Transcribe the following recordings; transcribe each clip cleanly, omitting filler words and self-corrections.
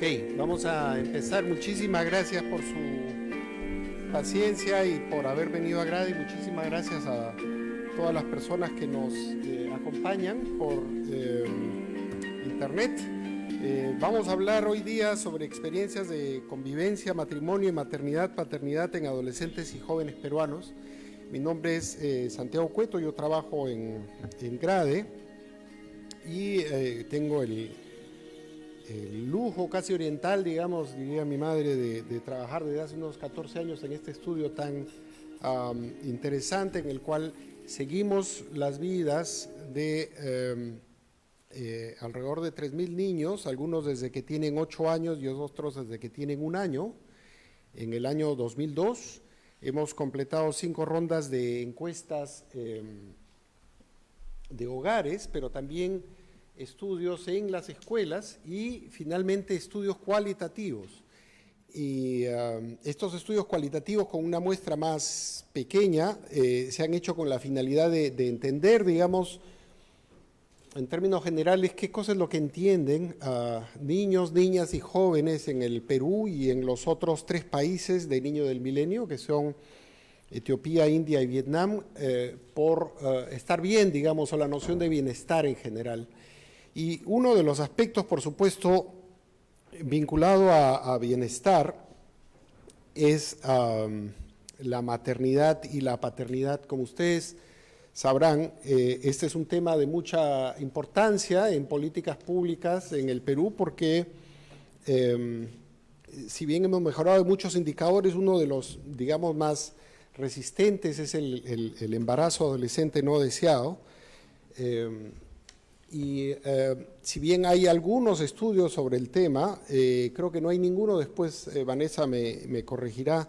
Ok, vamos a empezar. Muchísimas gracias por su paciencia y por haber venido a Grade. Muchísimas gracias a todas las personas que nos acompañan por internet. Vamos a hablar hoy día sobre experiencias de convivencia, matrimonio y maternidad, paternidad en adolescentes y jóvenes peruanos. Mi nombre es Santiago Cueto, yo trabajo en Grade y tengo el lujo casi oriental, digamos, diría mi madre, de trabajar desde hace unos 14 años en este estudio tan interesante en el cual seguimos las vidas de alrededor de 3.000 niños, algunos desde que tienen 8 años y otros desde que tienen 1 año. En el año 2002 hemos completado 5 rondas de encuestas de hogares, pero también estudios en las escuelas y finalmente estudios cualitativos. Y estos estudios cualitativos con una muestra más pequeña se han hecho con la finalidad de entender, digamos, en términos generales, qué cosa es lo que entienden niños, niñas y jóvenes en el Perú y en los otros 3 países de Niño del Milenio, que son Etiopía, India y Vietnam, por estar bien, digamos, o la noción de bienestar en general. Y uno de los aspectos, por supuesto, vinculado a bienestar es la maternidad y la paternidad. Como ustedes sabrán, este es un tema de mucha importancia en políticas públicas en el Perú porque si bien hemos mejorado en muchos indicadores, uno de los, digamos, más resistentes es el embarazo adolescente no deseado. Si bien hay algunos estudios sobre el tema, creo que no hay ninguno, después Vanessa me corregirá,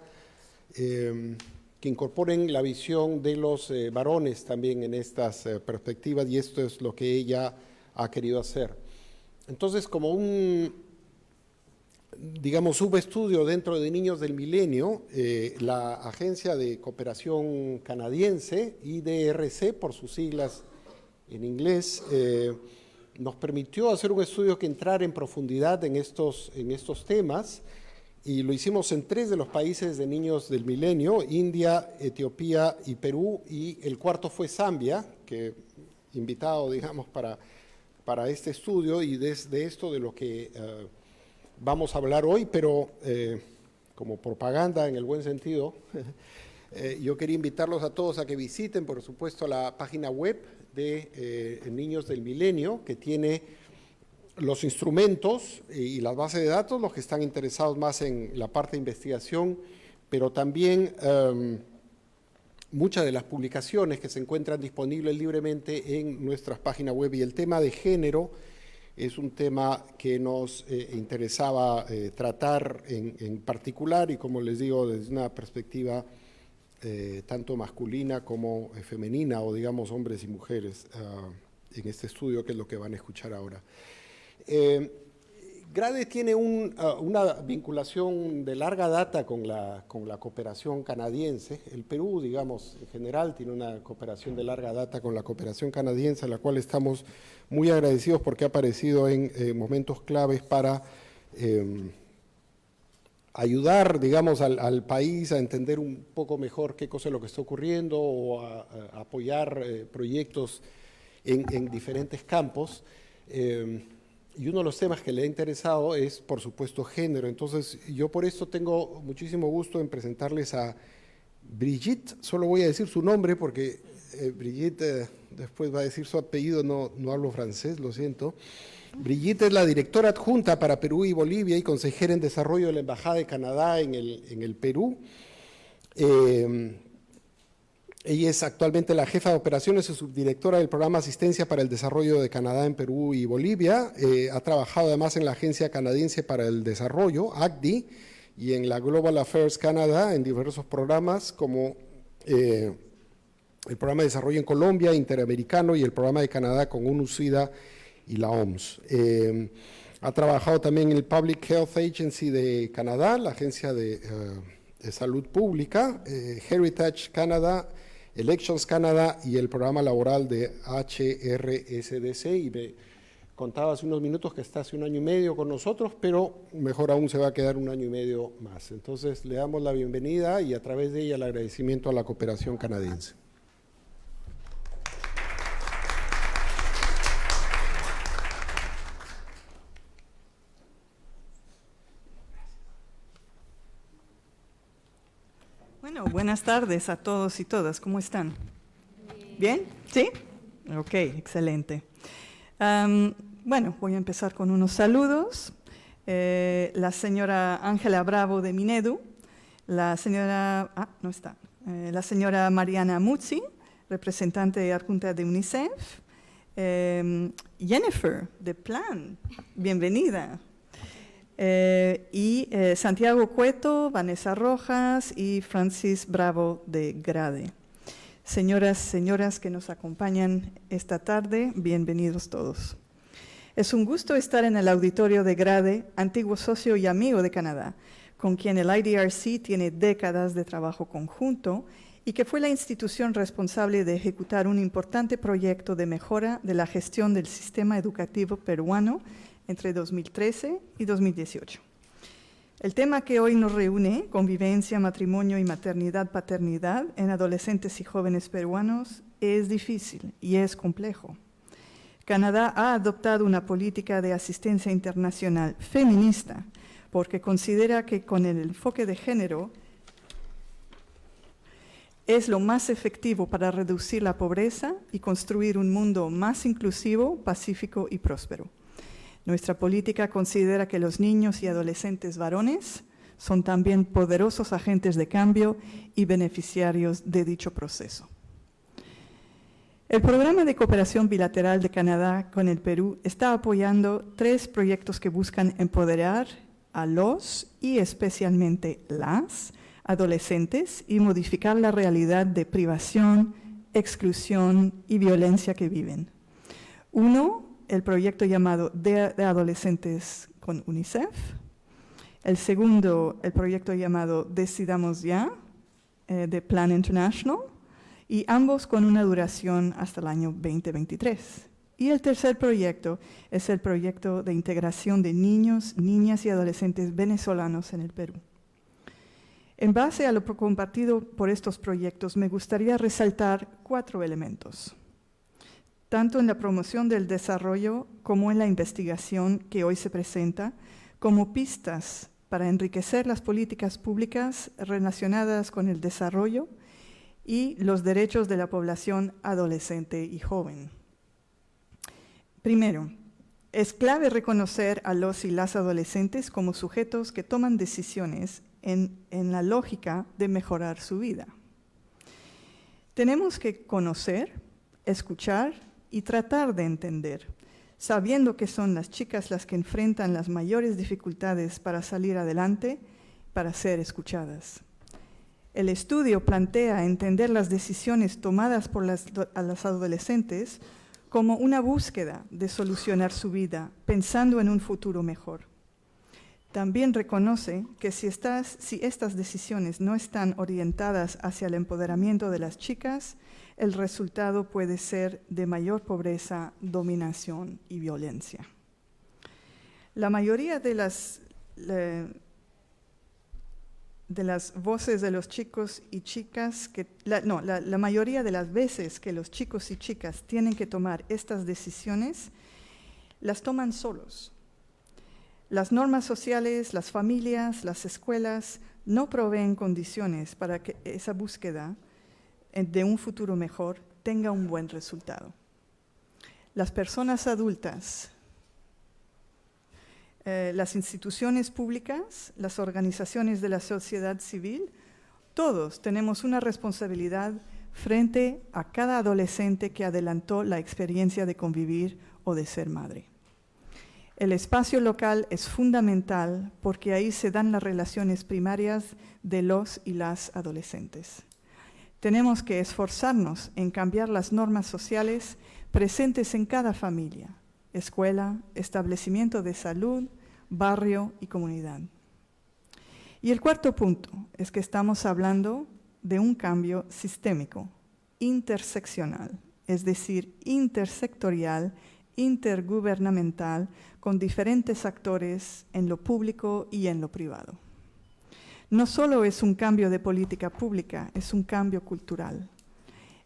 que incorporen la visión de los varones también en estas perspectivas, y esto es lo que ella ha querido hacer. Entonces, como un, digamos, subestudio dentro de Niños del Milenio, la Agencia de Cooperación Canadiense, IDRC por sus siglas en inglés, nos permitió hacer un estudio que entrara en profundidad en estos temas, y lo hicimos en 3 de los países de Niños del Milenio: India, Etiopía y Perú, y el cuarto fue Zambia, que invitado, digamos, para este estudio, y de esto de lo que vamos a hablar hoy, pero como propaganda en el buen sentido, yo quería invitarlos a todos a que visiten, por supuesto, la página web de Niños del Milenio, que tiene los instrumentos y las bases de datos, los que están interesados más en la parte de investigación, pero también muchas de las publicaciones que se encuentran disponibles libremente en nuestras páginas web. Y el tema de género es un tema que nos interesaba tratar en particular, y como les digo, desde una perspectiva tanto masculina como femenina, o digamos hombres y mujeres, en este estudio, que es lo que van a escuchar ahora. Grade tiene una vinculación de larga data con la cooperación canadiense. El Perú, digamos, en general tiene una cooperación de larga data con la cooperación canadiense, a la cual estamos muy agradecidos porque ha aparecido en momentos claves para ayudar, digamos, al país a entender un poco mejor qué cosa es lo que está ocurriendo, o a apoyar proyectos en diferentes campos. Y uno de los temas que le ha interesado es, por supuesto, género. Entonces, yo por esto tengo muchísimo gusto en presentarles a Brigitte. Solo voy a decir su nombre porque Brigitte después va a decir su apellido, no hablo francés, lo siento. Brigitte es la directora adjunta para Perú y Bolivia y consejera en desarrollo de la Embajada de Canadá en el Perú. Ella es actualmente la jefa de operaciones y subdirectora del programa Asistencia para el Desarrollo de Canadá en Perú y Bolivia. Ha trabajado además en la Agencia Canadiense para el Desarrollo, ACDI, y en la Global Affairs Canada en diversos programas como el Programa de Desarrollo en Colombia, Interamericano, y el Programa de Canadá con UNUSIDA y la OMS. Ha trabajado también en el Public Health Agency de Canadá, la Agencia de Salud Pública, Heritage Canada, Elections Canada y el programa laboral de HRSDC, y me contaba hace unos minutos que está hace 1 año y medio con nosotros, pero mejor aún se va a quedar 1 año y medio más. Entonces le damos la bienvenida y a través de ella el agradecimiento a la cooperación canadiense. Bueno, buenas tardes a todos y todas. ¿Cómo están? ¿Bien? ¿Sí? Ok, excelente. Bueno, voy a empezar con unos saludos. La señora Ángela Bravo de Minedu, la señora, no está, la señora Mariana Muzzi, representante adjunta de UNICEF, Jennifer de Plan, bienvenida. Y Santiago Cueto, Vanessa Rojas y Francis Bravo de GRADE. Señoras que nos acompañan esta tarde, bienvenidos todos. Es un gusto estar en el auditorio de GRADE, antiguo socio y amigo de Canadá, con quien el IDRC tiene décadas de trabajo conjunto y que fue la institución responsable de ejecutar un importante proyecto de mejora de la gestión del sistema educativo peruano entre 2013 y 2018. El tema que hoy nos reúne, convivencia, matrimonio y maternidad-paternidad en adolescentes y jóvenes peruanos, es difícil y es complejo. Canadá ha adoptado una política de asistencia internacional feminista porque considera que con el enfoque de género es lo más efectivo para reducir la pobreza y construir un mundo más inclusivo, pacífico y próspero. Nuestra política considera que los niños y adolescentes varones son también poderosos agentes de cambio y beneficiarios de dicho proceso. El Programa de Cooperación Bilateral de Canadá con el Perú está apoyando 3 proyectos que buscan empoderar a los y especialmente las adolescentes y modificar la realidad de privación, exclusión y violencia que viven. Uno, el proyecto llamado de Adolescentes con UNICEF. El segundo, el proyecto llamado Decidamos Ya, de Plan International, y ambos con una duración hasta el año 2023. Y el tercer proyecto es el proyecto de integración de niños, niñas y adolescentes venezolanos en el Perú. En base a lo compartido por estos proyectos, me gustaría resaltar 4 elementos. Tanto en la promoción del desarrollo como en la investigación que hoy se presenta, como pistas para enriquecer las políticas públicas relacionadas con el desarrollo y los derechos de la población adolescente y joven. Primero, es clave reconocer a los y las adolescentes como sujetos que toman decisiones en la lógica de mejorar su vida. Tenemos que conocer, escuchar y tratar de entender, sabiendo que son las chicas las que enfrentan las mayores dificultades para salir adelante, para ser escuchadas. El estudio plantea entender las decisiones tomadas por las adolescentes como una búsqueda de solucionar su vida, pensando en un futuro mejor. También reconoce que si estas decisiones no están orientadas hacia el empoderamiento de las chicas, el resultado puede ser de mayor pobreza, dominación y violencia. La mayoría de las voces de los chicos y chicas, la mayoría de las veces que los chicos y chicas tienen que tomar estas decisiones, las toman solos. Las normas sociales, las familias, las escuelas no proveen condiciones para que esa búsqueda de un futuro mejor tenga un buen resultado. Las personas adultas, las instituciones públicas, las organizaciones de la sociedad civil, todos tenemos una responsabilidad frente a cada adolescente que adelantó la experiencia de convivir o de ser madre. El espacio local es fundamental porque ahí se dan las relaciones primarias de los y las adolescentes. Tenemos que esforzarnos en cambiar las normas sociales presentes en cada familia, escuela, establecimiento de salud, barrio y comunidad. Y el cuarto punto es que estamos hablando de un cambio sistémico, interseccional, es decir, intersectorial intergubernamental con diferentes actores en lo público y en lo privado. No solo es un cambio de política pública, es un cambio cultural.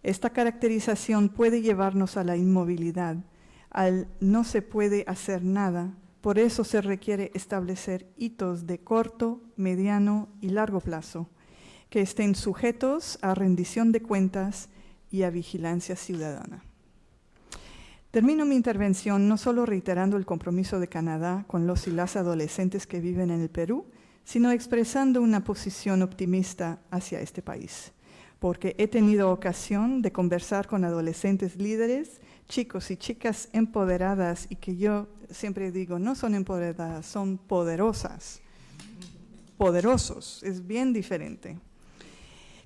Esta caracterización puede llevarnos a la inmovilidad, al no se puede hacer nada. Por eso se requiere establecer hitos de corto, mediano y largo plazo, que estén sujetos a rendición de cuentas y a vigilancia ciudadana. Termino mi intervención no solo reiterando el compromiso de Canadá con los y las adolescentes que viven en el Perú, sino expresando una posición optimista hacia este país, porque he tenido ocasión de conversar con adolescentes líderes, chicos y chicas empoderadas, y que yo siempre digo, no son empoderadas, son poderosas, poderosos, es bien diferente,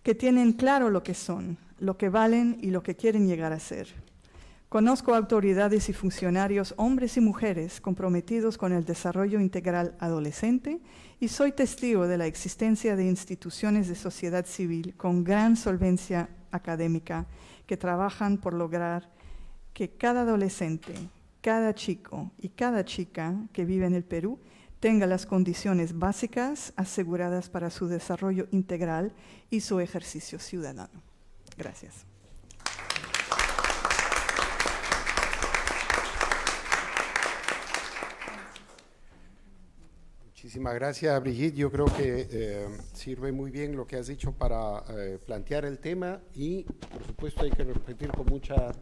que tienen claro lo que son, lo que valen y lo que quieren llegar a ser. Conozco autoridades y funcionarios, hombres y mujeres, comprometidos con el desarrollo integral adolescente, y soy testigo de la existencia de instituciones de sociedad civil con gran solvencia académica que trabajan por lograr que cada adolescente, cada chico y cada chica que vive en el Perú tenga las condiciones básicas aseguradas para su desarrollo integral y su ejercicio ciudadano. Gracias. Muchísimas gracias, Brigitte. Yo creo que sirve muy bien lo que has dicho para plantear el tema y, por supuesto, hay que repetir con mucha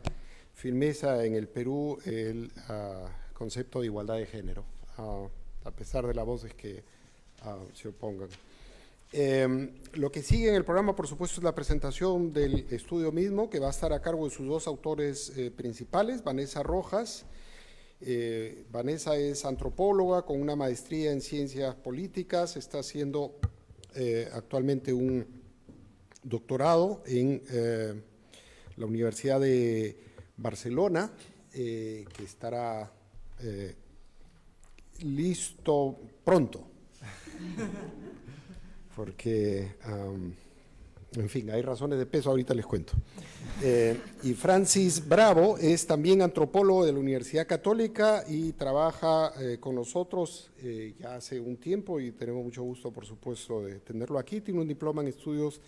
firmeza en el Perú el concepto de igualdad de género, a pesar de las voces que se opongan. Lo que sigue en el programa, por supuesto, es la presentación del estudio mismo, que va a estar a cargo de sus dos autores principales, Vanessa Rojas. Vanessa es antropóloga con una maestría en ciencias políticas, está haciendo actualmente un doctorado en la Universidad de Barcelona, que estará listo pronto, porque, en fin, hay razones de peso, ahorita les cuento. Y Francis Bravo es también antropólogo de la Universidad Católica y trabaja con nosotros ya hace un tiempo y tenemos mucho gusto, por supuesto, de tenerlo aquí. Tiene un diploma en estudios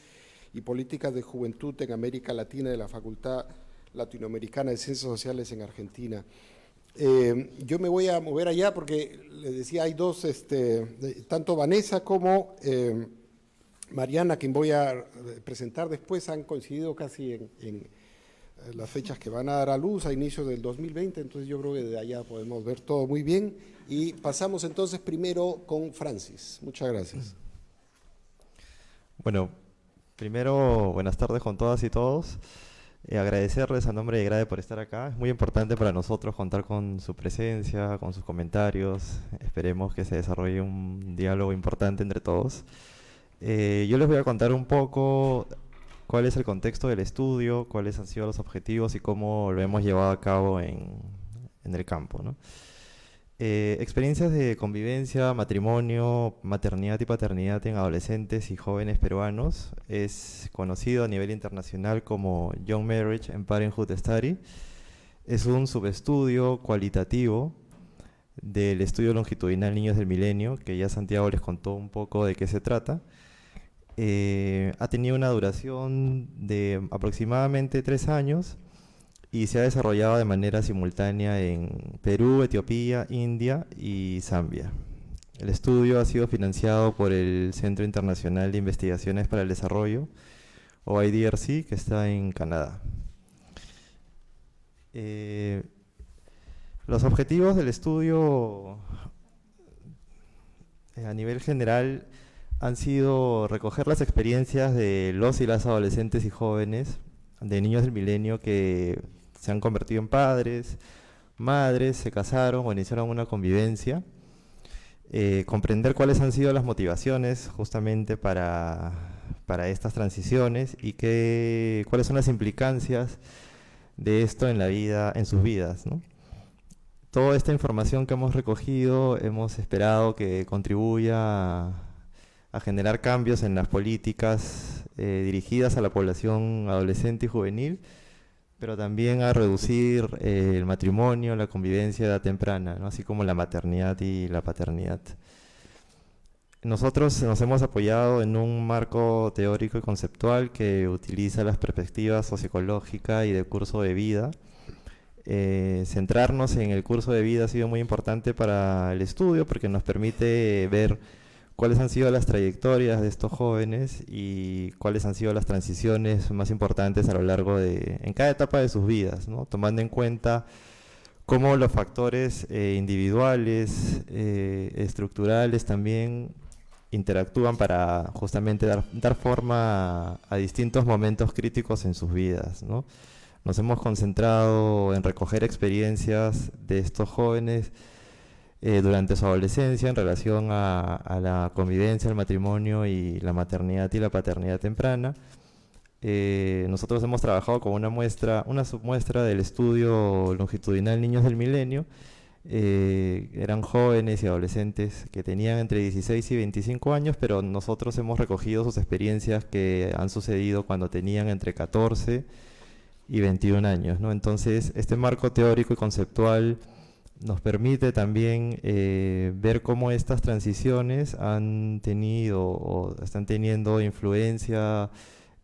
y políticas de juventud en América Latina de la Facultad Latinoamericana de Ciencias Sociales en Argentina. Yo me voy a mover allá porque les decía, hay dos, tanto Vanessa como Mariana, quien voy a presentar después, han coincidido casi en las fechas que van a dar a luz a inicios del 2020, entonces yo creo que de allá podemos ver todo muy bien. Y pasamos entonces primero con Francis. Muchas gracias. Bueno, primero, buenas tardes con todas y todos. Agradecerles a nombre de GRADE por estar acá. Es muy importante para nosotros contar con su presencia, con sus comentarios. Esperemos que se desarrolle un diálogo importante entre todos. Yo les voy a contar un poco cuál es el contexto del estudio, cuáles han sido los objetivos y cómo lo hemos llevado a cabo en el campo, ¿no? Experiencias de convivencia, matrimonio, maternidad y paternidad en adolescentes y jóvenes peruanos es conocido a nivel internacional como Young Marriage and Parenthood Study. Es un subestudio cualitativo del estudio longitudinal Niños del Milenio, que ya Santiago les contó un poco de qué se trata. Ha tenido una duración de aproximadamente 3 años y se ha desarrollado de manera simultánea en Perú, Etiopía, India y Zambia. El estudio ha sido financiado por el Centro Internacional de Investigaciones para el Desarrollo, o IDRC, que está en Canadá. Los objetivos del estudio a nivel general han sido recoger las experiencias de los y las adolescentes y jóvenes de niños del milenio que se han convertido en padres, madres, se casaron o iniciaron una convivencia, comprender cuáles han sido las motivaciones justamente para estas transiciones y cuáles son las implicancias de esto en la vida, en sus vidas, ¿no? Toda esta información que hemos recogido hemos esperado que contribuya a generar cambios en las políticas dirigidas a la población adolescente y juvenil, pero también a reducir el matrimonio, la convivencia de edad temprana, ¿no? Así como la maternidad y la paternidad. Nosotros nos hemos apoyado en un marco teórico y conceptual que utiliza las perspectivas socioecológica y de curso de vida. Centrarnos en el curso de vida ha sido muy importante para el estudio porque nos permite ver cuáles han sido las trayectorias de estos jóvenes y cuáles han sido las transiciones más importantes a lo largo en cada etapa de sus vidas, ¿no? Tomando en cuenta cómo los factores individuales, estructurales también interactúan para justamente dar forma a distintos momentos críticos en sus vidas, ¿no? Nos hemos concentrado en recoger experiencias de estos jóvenes durante su adolescencia en relación a la convivencia, el matrimonio y la maternidad y la paternidad temprana. Nosotros hemos trabajado con una submuestra del estudio longitudinal Niños del Milenio. Eran jóvenes y adolescentes que tenían entre 16 y 25 años, pero nosotros hemos recogido sus experiencias que han sucedido cuando tenían entre 14 y 21 años, ¿no? Entonces, este marco teórico y conceptual nos permite también ver cómo estas transiciones han tenido o están teniendo influencia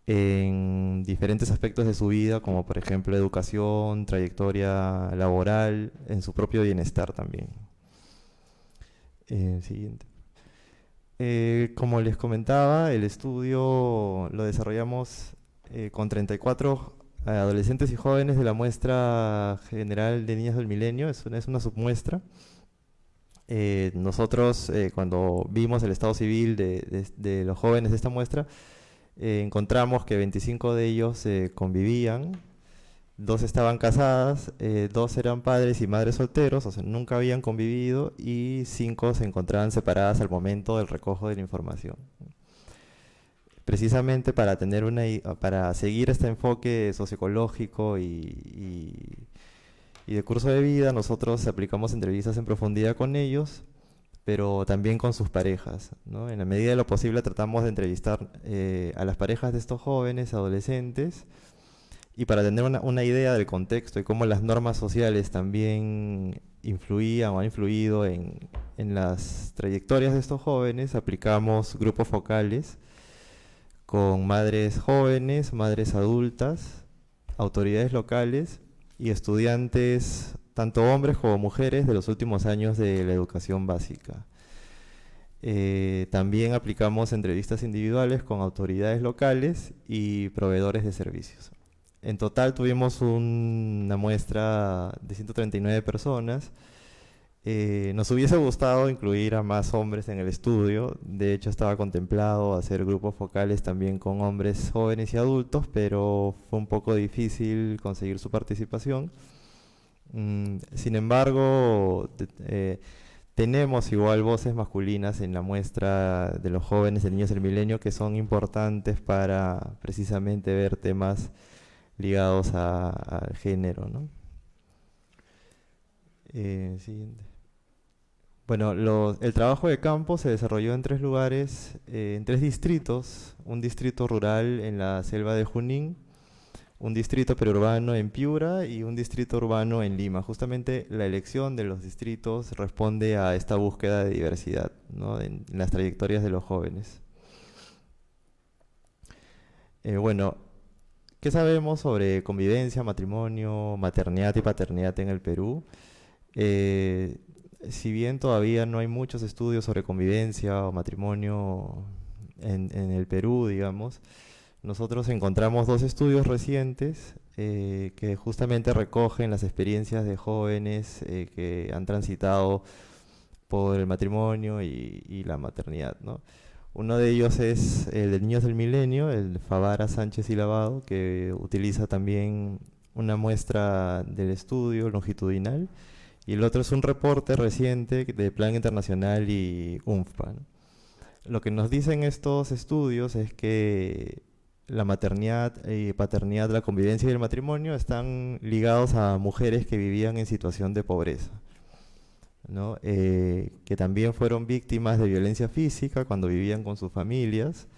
en diferentes aspectos de su vida, como por ejemplo educación, trayectoria laboral, en su propio bienestar también. Siguiente. Como les comentaba, el estudio lo desarrollamos con 34 adolescentes y jóvenes de la muestra general de Niñas del Milenio. Es una submuestra. Nosotros, cuando vimos el estado civil de los jóvenes de esta muestra, encontramos que 25 de ellos convivían, 2 estaban casadas, 2 eran padres y madres solteros, o sea, nunca habían convivido, y 5 se encontraban separadas al momento del recojo de la información. Precisamente para seguir este enfoque socioecológico y de curso de vida, nosotros aplicamos entrevistas en profundidad con ellos, pero también con sus parejas, ¿no? En la medida de lo posible tratamos de entrevistar a las parejas de estos jóvenes, adolescentes, y para tener una idea del contexto y cómo las normas sociales también influían o han influido en las trayectorias de estos jóvenes, aplicamos grupos focales con madres jóvenes, madres adultas, autoridades locales y estudiantes, tanto hombres como mujeres, de los últimos años de la educación básica. También aplicamos entrevistas individuales con autoridades locales y proveedores de servicios. En total tuvimos una muestra de 139 personas. Nos hubiese gustado incluir a más hombres en el estudio. De hecho, estaba contemplado hacer grupos focales también con hombres jóvenes y adultos, pero fue un poco difícil conseguir su participación. Sin embargo, tenemos igual voces masculinas en la muestra de los jóvenes de Niños del Milenio que son importantes para precisamente ver temas ligados al género, ¿no? Siguiente. Bueno, el trabajo de campo se desarrolló en 3 lugares, en 3 distritos: un distrito rural en la selva de Junín, un distrito periurbano en Piura y un distrito urbano en Lima. Justamente la elección de los distritos responde a esta búsqueda de diversidad, ¿no? En las trayectorias de los jóvenes. Bueno, ¿qué sabemos sobre convivencia, matrimonio, maternidad y paternidad en el Perú? Si bien todavía no hay muchos estudios sobre convivencia o matrimonio en el Perú, digamos, nosotros encontramos 2 estudios recientes que justamente recogen las experiencias de jóvenes que han transitado por el matrimonio y la maternidad, ¿no? Uno de ellos es el de Niños del Milenio, el de Favara, Sánchez y Lavado, que utiliza también una muestra del estudio longitudinal, y el otro es un reporte reciente de Plan Internacional y UNFPA, ¿no? Lo que nos dicen estos estudios es que la maternidad y paternidad, la convivencia y el matrimonio están ligados a mujeres que vivían en situación de pobreza, ¿no? Que también fueron víctimas de violencia física cuando vivían con sus familias,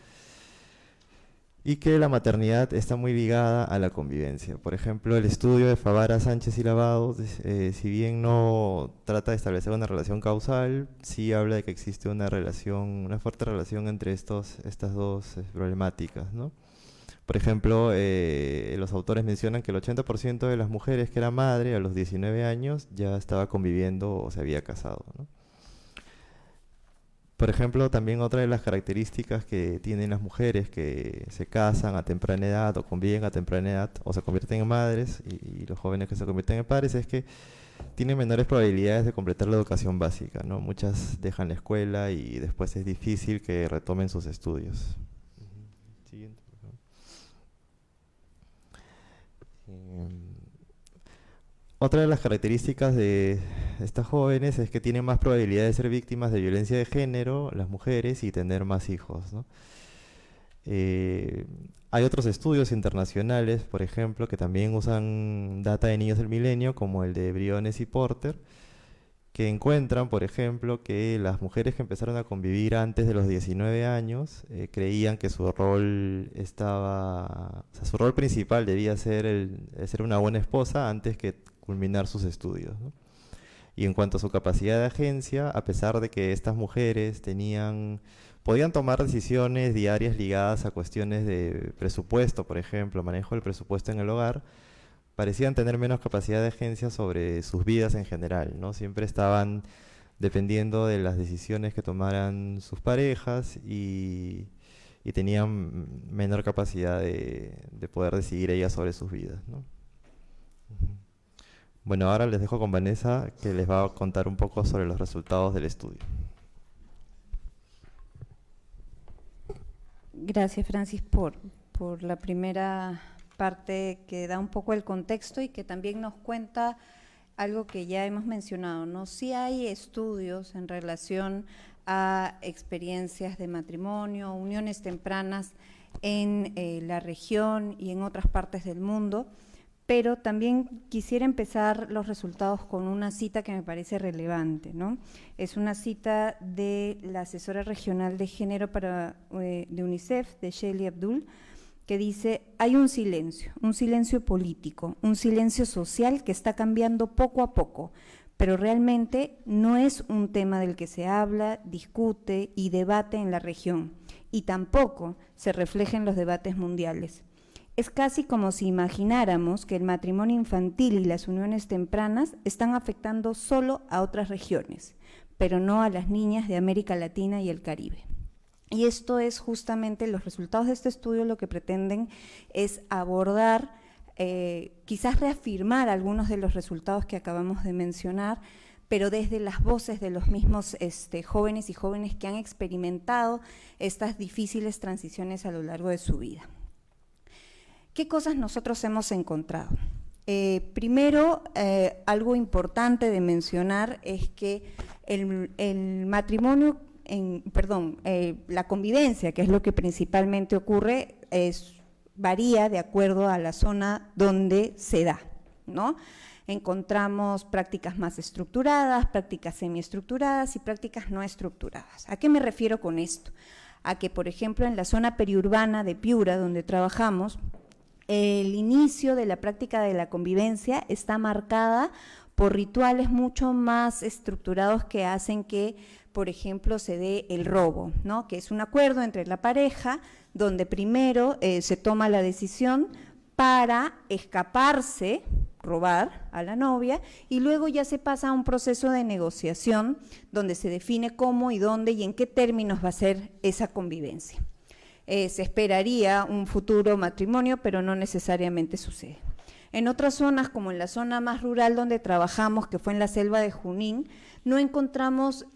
y que la maternidad está muy ligada a la convivencia. Por ejemplo, el estudio de Favara, Sánchez y Lavado, si bien no trata de establecer una relación causal, sí habla de que existe una fuerte relación entre estas dos problemáticas, ¿no? Por ejemplo, los autores mencionan que el 80% de las mujeres que era madre a los 19 años ya estaba conviviendo o se había casado, ¿no? Por ejemplo, también otra de las características que tienen las mujeres que se casan a temprana edad o conviven a temprana edad o se convierten en madres y los jóvenes que se convierten en padres es que tienen menores probabilidades de completar la educación básica, ¿no? Muchas dejan la escuela y después es difícil que retomen sus estudios. Siguiente, por favor. Otra de las características de estas jóvenes es que tienen más probabilidad de ser víctimas de violencia de género, las mujeres, y tener más hijos, ¿no? Hay otros estudios internacionales, por ejemplo, que también usan data de niños del milenio, como el de Briones y Porter, que encuentran, por ejemplo, que las mujeres que empezaron a convivir antes de los 19 años creían que su rol su rol principal debía ser ser una buena esposa antes que culminar sus estudios, ¿no? Y en cuanto a su capacidad de agencia, a pesar de que estas mujeres podían tomar decisiones diarias ligadas a cuestiones de presupuesto, por ejemplo, manejo del presupuesto en el hogar, parecían tener menos capacidad de agencia sobre sus vidas en general, ¿no? Siempre estaban dependiendo de las decisiones que tomaran sus parejas y tenían menor capacidad de poder decidir ellas sobre sus vidas, ¿no? Bueno, ahora les dejo con Vanessa, que les va a contar un poco sobre los resultados del estudio. Gracias, Francis, por la primera parte que da un poco el contexto y que también nos cuenta algo que ya hemos mencionado, ¿no? Sí hay estudios en relación a experiencias de matrimonio, uniones tempranas en la región y en otras partes del mundo, pero también quisiera empezar los resultados con una cita que me parece relevante, ¿no? Es una cita de la asesora regional de género de UNICEF, de Shelly Abdul, que dice: hay un silencio político, un silencio social que está cambiando poco a poco, pero realmente no es un tema del que se habla, discute y debate en la región, y tampoco se refleja en los debates mundiales. Es casi como si imagináramos que el matrimonio infantil y las uniones tempranas están afectando solo a otras regiones, pero no a las niñas de América Latina y el Caribe. Y esto es justamente, los resultados de este estudio lo que pretenden es abordar, quizás reafirmar algunos de los resultados que acabamos de mencionar, pero desde las voces de los mismos jóvenes y jóvenes que han experimentado estas difíciles transiciones a lo largo de su vida. ¿Qué cosas nosotros hemos encontrado? Primero, algo importante de mencionar es que el matrimonio, la convivencia, que es lo que principalmente ocurre, varía de acuerdo a la zona donde se da, ¿no? Encontramos prácticas más estructuradas, prácticas semiestructuradas y prácticas no estructuradas. ¿A qué me refiero con esto? A que, por ejemplo, en la zona periurbana de Piura, donde trabajamos, el inicio de la práctica de la convivencia está marcada por rituales mucho más estructurados que hacen que, por ejemplo, se dé el robo, ¿no? Que es un acuerdo entre la pareja donde primero se toma la decisión para escaparse, robar a la novia, y luego ya se pasa a un proceso de negociación donde se define cómo y dónde y en qué términos va a ser esa convivencia. Se esperaría un futuro matrimonio, pero no necesariamente sucede. En otras zonas, como en la zona más rural donde trabajamos, que fue en la selva de Junín, no encontramos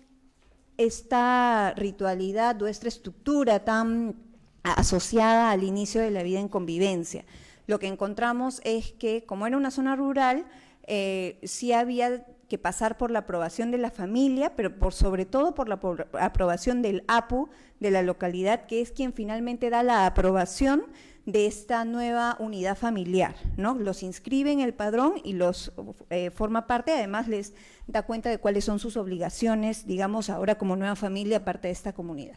esta ritualidad o esta estructura tan asociada al inicio de la vida en convivencia. Lo que encontramos es que, como era una zona rural, sí había que pasar por la aprobación de la familia, pero sobre todo por la aprobación del APU de la localidad, que es quien finalmente da la aprobación de esta nueva unidad familiar, ¿no? Los inscribe en el padrón y los forma parte, además les da cuenta de cuáles son sus obligaciones, digamos, ahora como nueva familia, parte de esta comunidad.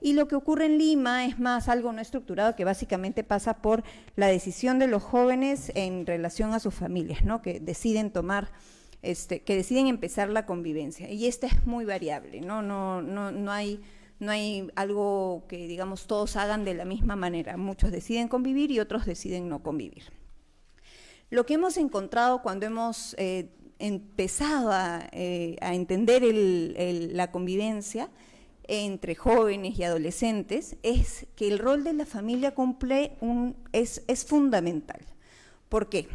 Y lo que ocurre en Lima es más algo no estructurado, que básicamente pasa por la decisión de los jóvenes en relación a sus familias, ¿no? Que deciden tomar, que deciden empezar la convivencia. Y esta es muy variable, ¿no? No hay algo que, digamos, todos hagan de la misma manera. Muchos deciden convivir y otros deciden no convivir. Lo que hemos encontrado cuando hemos empezado a entender la convivencia entre jóvenes y adolescentes es que el rol de la familia es fundamental. ¿Por qué?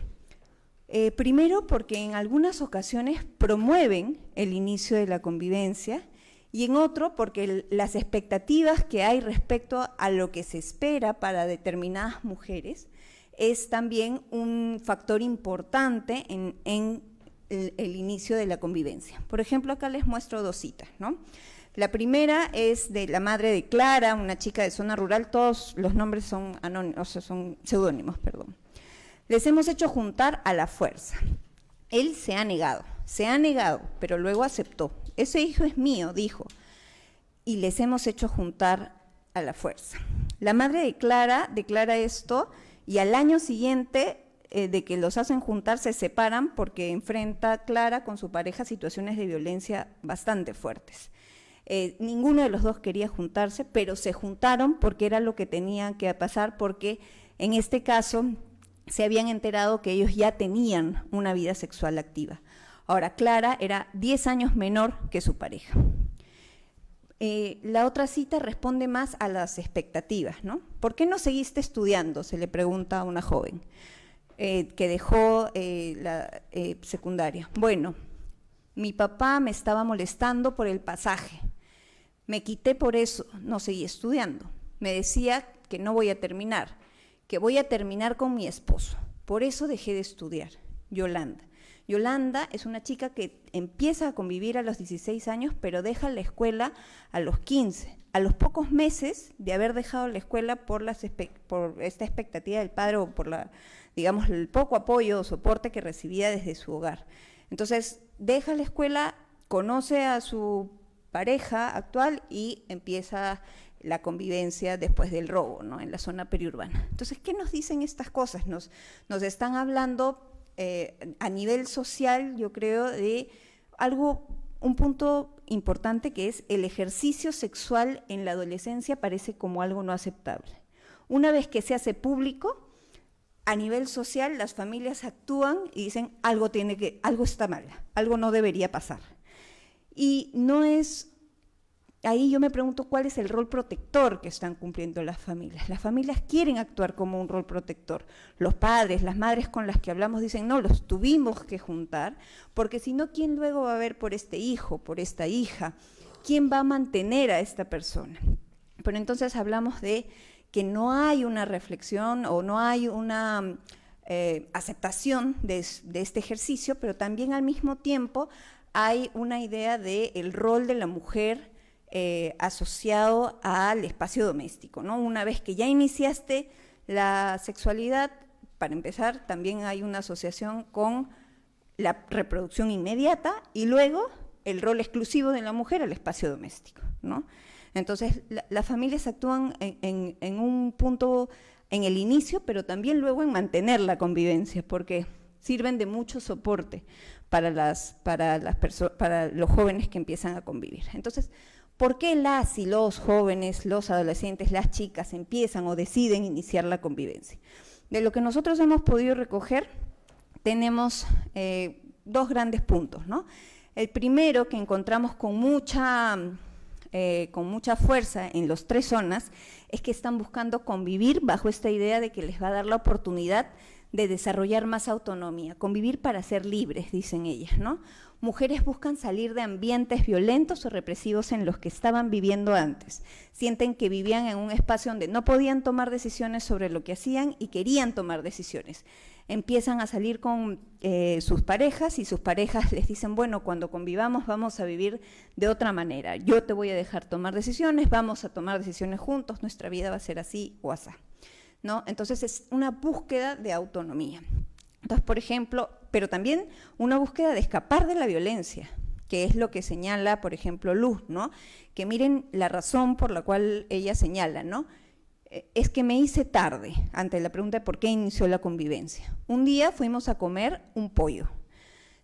Primero, porque en algunas ocasiones promueven el inicio de la convivencia, y en otro, porque las expectativas que hay respecto a lo que se espera para determinadas mujeres es también un factor importante en el inicio de la convivencia. Por ejemplo, acá les muestro 2 citas, ¿no? La primera es de la madre de Clara, una chica de zona rural, todos los nombres son anónimos, o sea, son seudónimos, perdón. Les hemos hecho juntar a la fuerza. Él se ha negado, pero luego aceptó. Ese hijo es mío, dijo, y les hemos hecho juntar a la fuerza. La madre de Clara declara esto y al año siguiente de que los hacen juntar se separan porque enfrenta Clara con su pareja situaciones de violencia bastante fuertes. Ninguno de los dos quería juntarse, pero se juntaron porque era lo que tenía que pasar, porque en este caso se habían enterado que ellos ya tenían una vida sexual activa. Ahora, Clara era 10 años menor que su pareja. La otra cita responde más a las expectativas, ¿no? ¿Por qué no seguiste estudiando?, se le pregunta a una joven que dejó la secundaria. Bueno, mi papá me estaba molestando por el pasaje. Me quité por eso, no seguí estudiando. Me decía que no voy a terminar, que voy a terminar con mi esposo. Por eso dejé de estudiar. Yolanda. Yolanda es una chica que empieza a convivir a los 16 años, pero deja la escuela a los 15. A los pocos meses de haber dejado la escuela por esta expectativa del padre o por digamos, el poco apoyo o soporte que recibía desde su hogar. Entonces, deja la escuela, conoce a su pareja actual y empieza la convivencia después del robo, ¿no?, en la zona periurbana. Entonces, ¿qué nos dicen estas cosas? Nos están hablando a nivel social, yo creo, de un punto importante, que es el ejercicio sexual en la adolescencia parece como algo no aceptable. Una vez que se hace público, a nivel social las familias actúan y dicen algo está mal, algo no debería pasar. Y no es, ahí yo me pregunto cuál es el rol protector que están cumpliendo las familias. Las familias quieren actuar como un rol protector. Los padres, las madres con las que hablamos dicen, no, los tuvimos que juntar, porque si no, ¿quién luego va a ver por este hijo, por esta hija? ¿Quién va a mantener a esta persona? Pero entonces hablamos de que no hay una reflexión o no hay una aceptación de este ejercicio, pero también al mismo tiempo hay una idea del rol de la mujer asociado al espacio doméstico, ¿no? Una vez que ya iniciaste la sexualidad, para empezar, también hay una asociación con la reproducción inmediata y luego el rol exclusivo de la mujer al espacio doméstico, ¿no? Entonces, las familias actúan en un punto en el inicio, pero también luego en mantener la convivencia, porque sirven de mucho soporte para los jóvenes que empiezan a convivir. Entonces, ¿por qué las y los jóvenes, los adolescentes, las chicas empiezan o deciden iniciar la convivencia? De lo que nosotros hemos podido recoger, tenemos 2 grandes puntos, ¿no? El primero, que encontramos con mucha fuerza en los 3 zonas, es que están buscando convivir bajo esta idea de que les va a dar la oportunidad de desarrollar más autonomía, convivir para ser libres, dicen ellas, ¿no? Mujeres buscan salir de ambientes violentos o represivos en los que estaban viviendo antes. Sienten que vivían en un espacio donde no podían tomar decisiones sobre lo que hacían y querían tomar decisiones. Empiezan a salir con sus parejas y sus parejas les dicen, bueno, cuando convivamos vamos a vivir de otra manera. Yo te voy a dejar tomar decisiones, vamos a tomar decisiones juntos, nuestra vida va a ser así o así. ¿no? Entonces es una búsqueda de autonomía. Entonces, por ejemplo, pero también una búsqueda de escapar de la violencia, que es lo que señala, por ejemplo, Luz, ¿no? Que miren la razón por la cual ella señala, ¿no? Es que me hice tarde, ante la pregunta de por qué inició la convivencia. Un día fuimos a comer un pollo.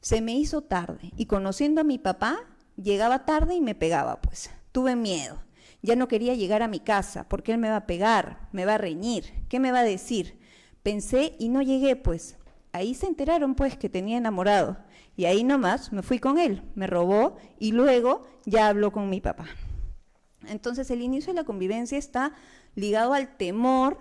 Se me hizo tarde y conociendo a mi papá, llegaba tarde y me pegaba, pues. Tuve miedo. Ya no quería llegar a mi casa porque él me va a pegar, me va a reñir. ¿Qué me va a decir? Pensé y no llegué, pues. Ahí se enteraron, pues, que tenía enamorado. Y ahí nomás me fui con él, me robó y luego ya habló con mi papá. Entonces, el inicio de la convivencia está ligado al temor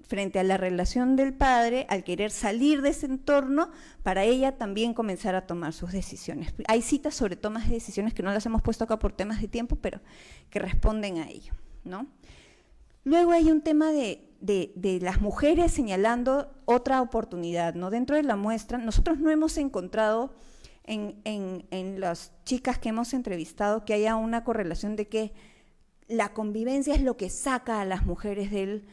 frente a la relación del padre, al querer salir de ese entorno, para ella también comenzar a tomar sus decisiones. Hay citas sobre tomas de decisiones que no las hemos puesto acá por temas de tiempo, pero que responden a ello, ¿no? Luego hay un tema de las mujeres señalando otra oportunidad, ¿no? Dentro de la muestra, nosotros no hemos encontrado en las chicas que hemos entrevistado que haya una correlación de que la convivencia es lo que saca a las mujeres de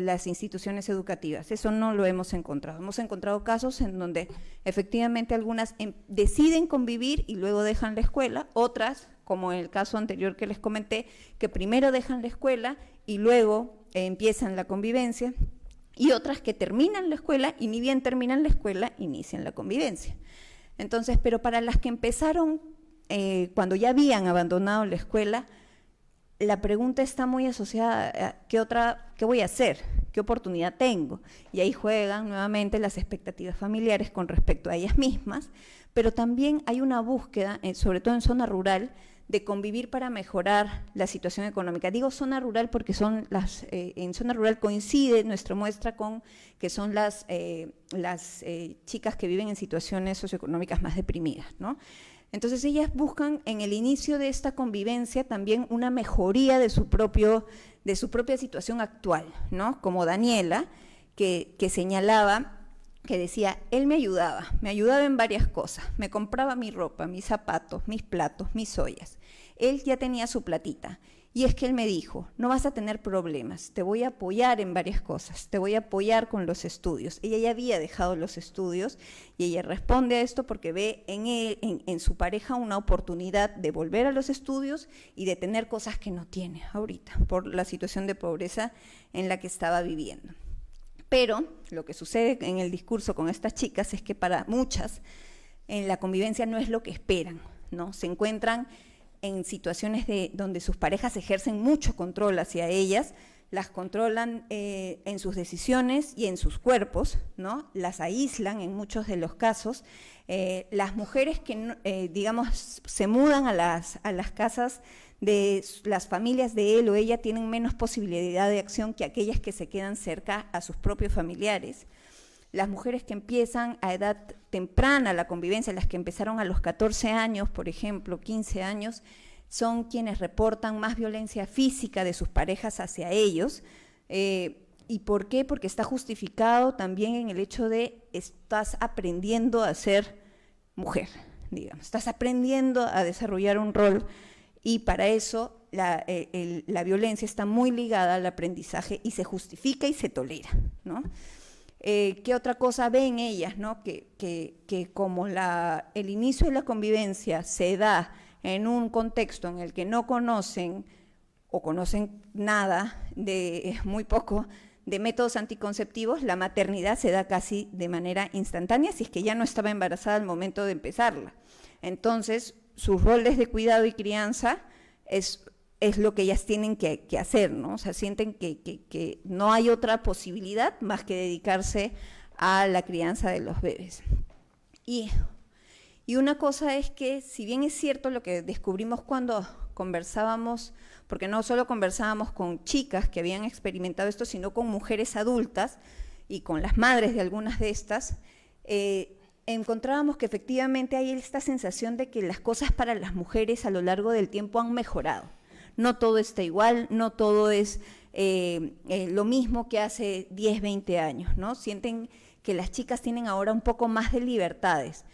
las instituciones educativas. Eso no lo hemos encontrado. Hemos encontrado casos en donde efectivamente algunas deciden convivir y luego dejan la escuela, otras, como en el caso anterior que les comenté, que primero dejan la escuela y luego empiezan la convivencia, y otras que terminan la escuela y ni bien terminan la escuela, inician la convivencia. Entonces, pero para las que empezaron cuando ya habían abandonado la escuela, la pregunta está muy asociada a ¿qué voy a hacer? ¿Qué oportunidad tengo? Y ahí juegan nuevamente las expectativas familiares con respecto a ellas mismas, pero también hay una búsqueda, sobre todo en zona rural, de convivir para mejorar la situación económica. Digo zona rural porque son en zona rural coincide nuestra muestra con que son las chicas que viven en situaciones socioeconómicas más deprimidas, ¿no? Entonces ellas buscan en el inicio de esta convivencia también una mejoría de su propia situación actual, ¿no? Como Daniela, que señalaba, que decía, él me ayudaba en varias cosas, me compraba mi ropa, mis zapatos, mis platos, mis ollas. Él ya tenía su platita. Y es que él me dijo, no vas a tener problemas, te voy a apoyar en varias cosas, te voy a apoyar con los estudios. Ella ya había dejado los estudios y ella responde a esto porque ve en su pareja una oportunidad de volver a los estudios y de tener cosas que no tiene ahorita por la situación de pobreza en la que estaba viviendo. Pero lo que sucede en el discurso con estas chicas es que para muchas en la convivencia no es lo que esperan, ¿no? Se encuentran en situaciones donde sus parejas ejercen mucho control hacia ellas, las controlan en sus decisiones y en sus cuerpos, ¿no? Las aíslan en muchos de los casos. Las mujeres que, digamos, se mudan a las casas de las familias de él o ella tienen menos posibilidad de acción que aquellas que se quedan cerca a sus propios familiares. Las mujeres que empiezan a edad temprana la convivencia, las que empezaron a los 14 años, por ejemplo, 15 años, son quienes reportan más violencia física de sus parejas hacia ellos. ¿Y por qué? Porque está justificado también en el hecho de estás aprendiendo a ser mujer, digamos, estás aprendiendo a desarrollar un rol y para eso la violencia está muy ligada al aprendizaje y se justifica y se tolera, ¿no? ¿Qué otra cosa ven ellas, ¿no? Que como el inicio de la convivencia se da en un contexto en el que no conocen o conocen nada, muy poco, de métodos anticonceptivos, la maternidad se da casi de manera instantánea, si es que ya no estaba embarazada al momento de empezarla. Entonces, sus roles de cuidado y crianza es lo que ellas tienen que hacer, ¿no? O sea, sienten que no hay otra posibilidad más que dedicarse a la crianza de los bebés. Y una cosa es que, si bien es cierto lo que descubrimos cuando conversábamos, porque no solo conversábamos con chicas que habían experimentado esto, sino con mujeres adultas y con las madres de algunas de estas, encontrábamos que efectivamente hay esta sensación de que las cosas para las mujeres a lo largo del tiempo han mejorado. No todo está igual, no todo es lo mismo que hace 10, 20 años, ¿no? Sienten que las chicas tienen ahora un poco más de libertades.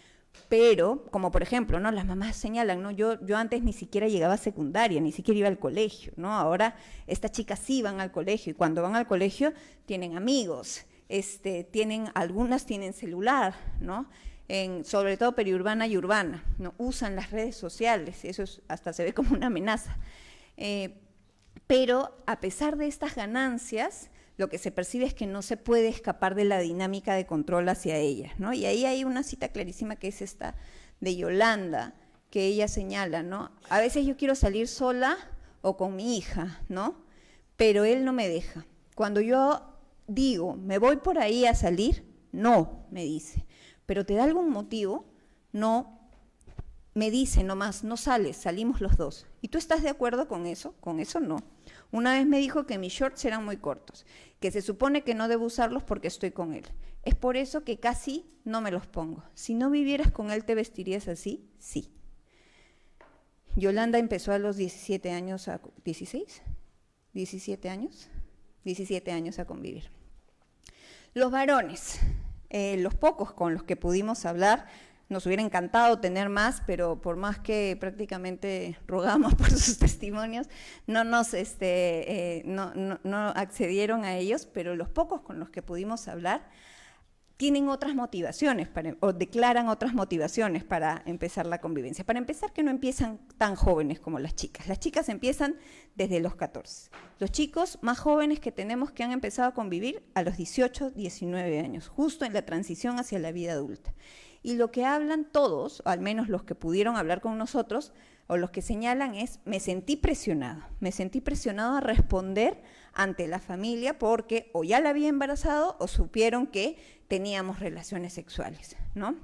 Pero, como por ejemplo, ¿no? Las mamás señalan, ¿no? Yo antes ni siquiera llegaba a secundaria, ni siquiera iba al colegio, ¿no? Ahora estas chicas sí van al colegio, y cuando van al colegio tienen amigos, algunas tienen celular, ¿no? Sobre todo periurbana y urbana, ¿no? Usan las redes sociales, eso hasta se ve como una amenaza. Pero a pesar de estas ganancias, lo que se percibe es que no se puede escapar de la dinámica de control hacia ellas, ¿no? Y ahí hay una cita clarísima que es esta de Yolanda, que ella señala, ¿no? A veces yo quiero salir sola o con mi hija, ¿no? Pero él no me deja. Cuando yo digo, me voy por ahí a salir, no, me dice. Pero ¿te da algún motivo? No, me dice nomás, no sales, salimos los dos. ¿Y tú estás de acuerdo con eso? Con eso no. Una vez me dijo que mis shorts eran muy cortos, que se supone que no debo usarlos porque estoy con él. Es por eso que casi no me los pongo. Si no vivieras con él, ¿te vestirías así? Sí. Yolanda empezó a los 17 años, ¿16? ¿17 años? 17 años a convivir. Los varones, los pocos con los que pudimos hablar, nos hubiera encantado tener más, pero por más que prácticamente rogamos por sus testimonios, no accedieron a ellos, pero los pocos con los que pudimos hablar tienen otras motivaciones o declaran otras motivaciones para empezar la convivencia. Para empezar, que no empiezan tan jóvenes como las chicas. Las chicas empiezan desde los 14. Los chicos más jóvenes que tenemos que han empezado a convivir a los 18, 19 años, justo en la transición hacia la vida adulta. Y lo que hablan todos, al menos los que pudieron hablar con nosotros, o los que señalan es, me sentí presionado a responder ante la familia porque o ya la había embarazado o supieron que teníamos relaciones sexuales, ¿no?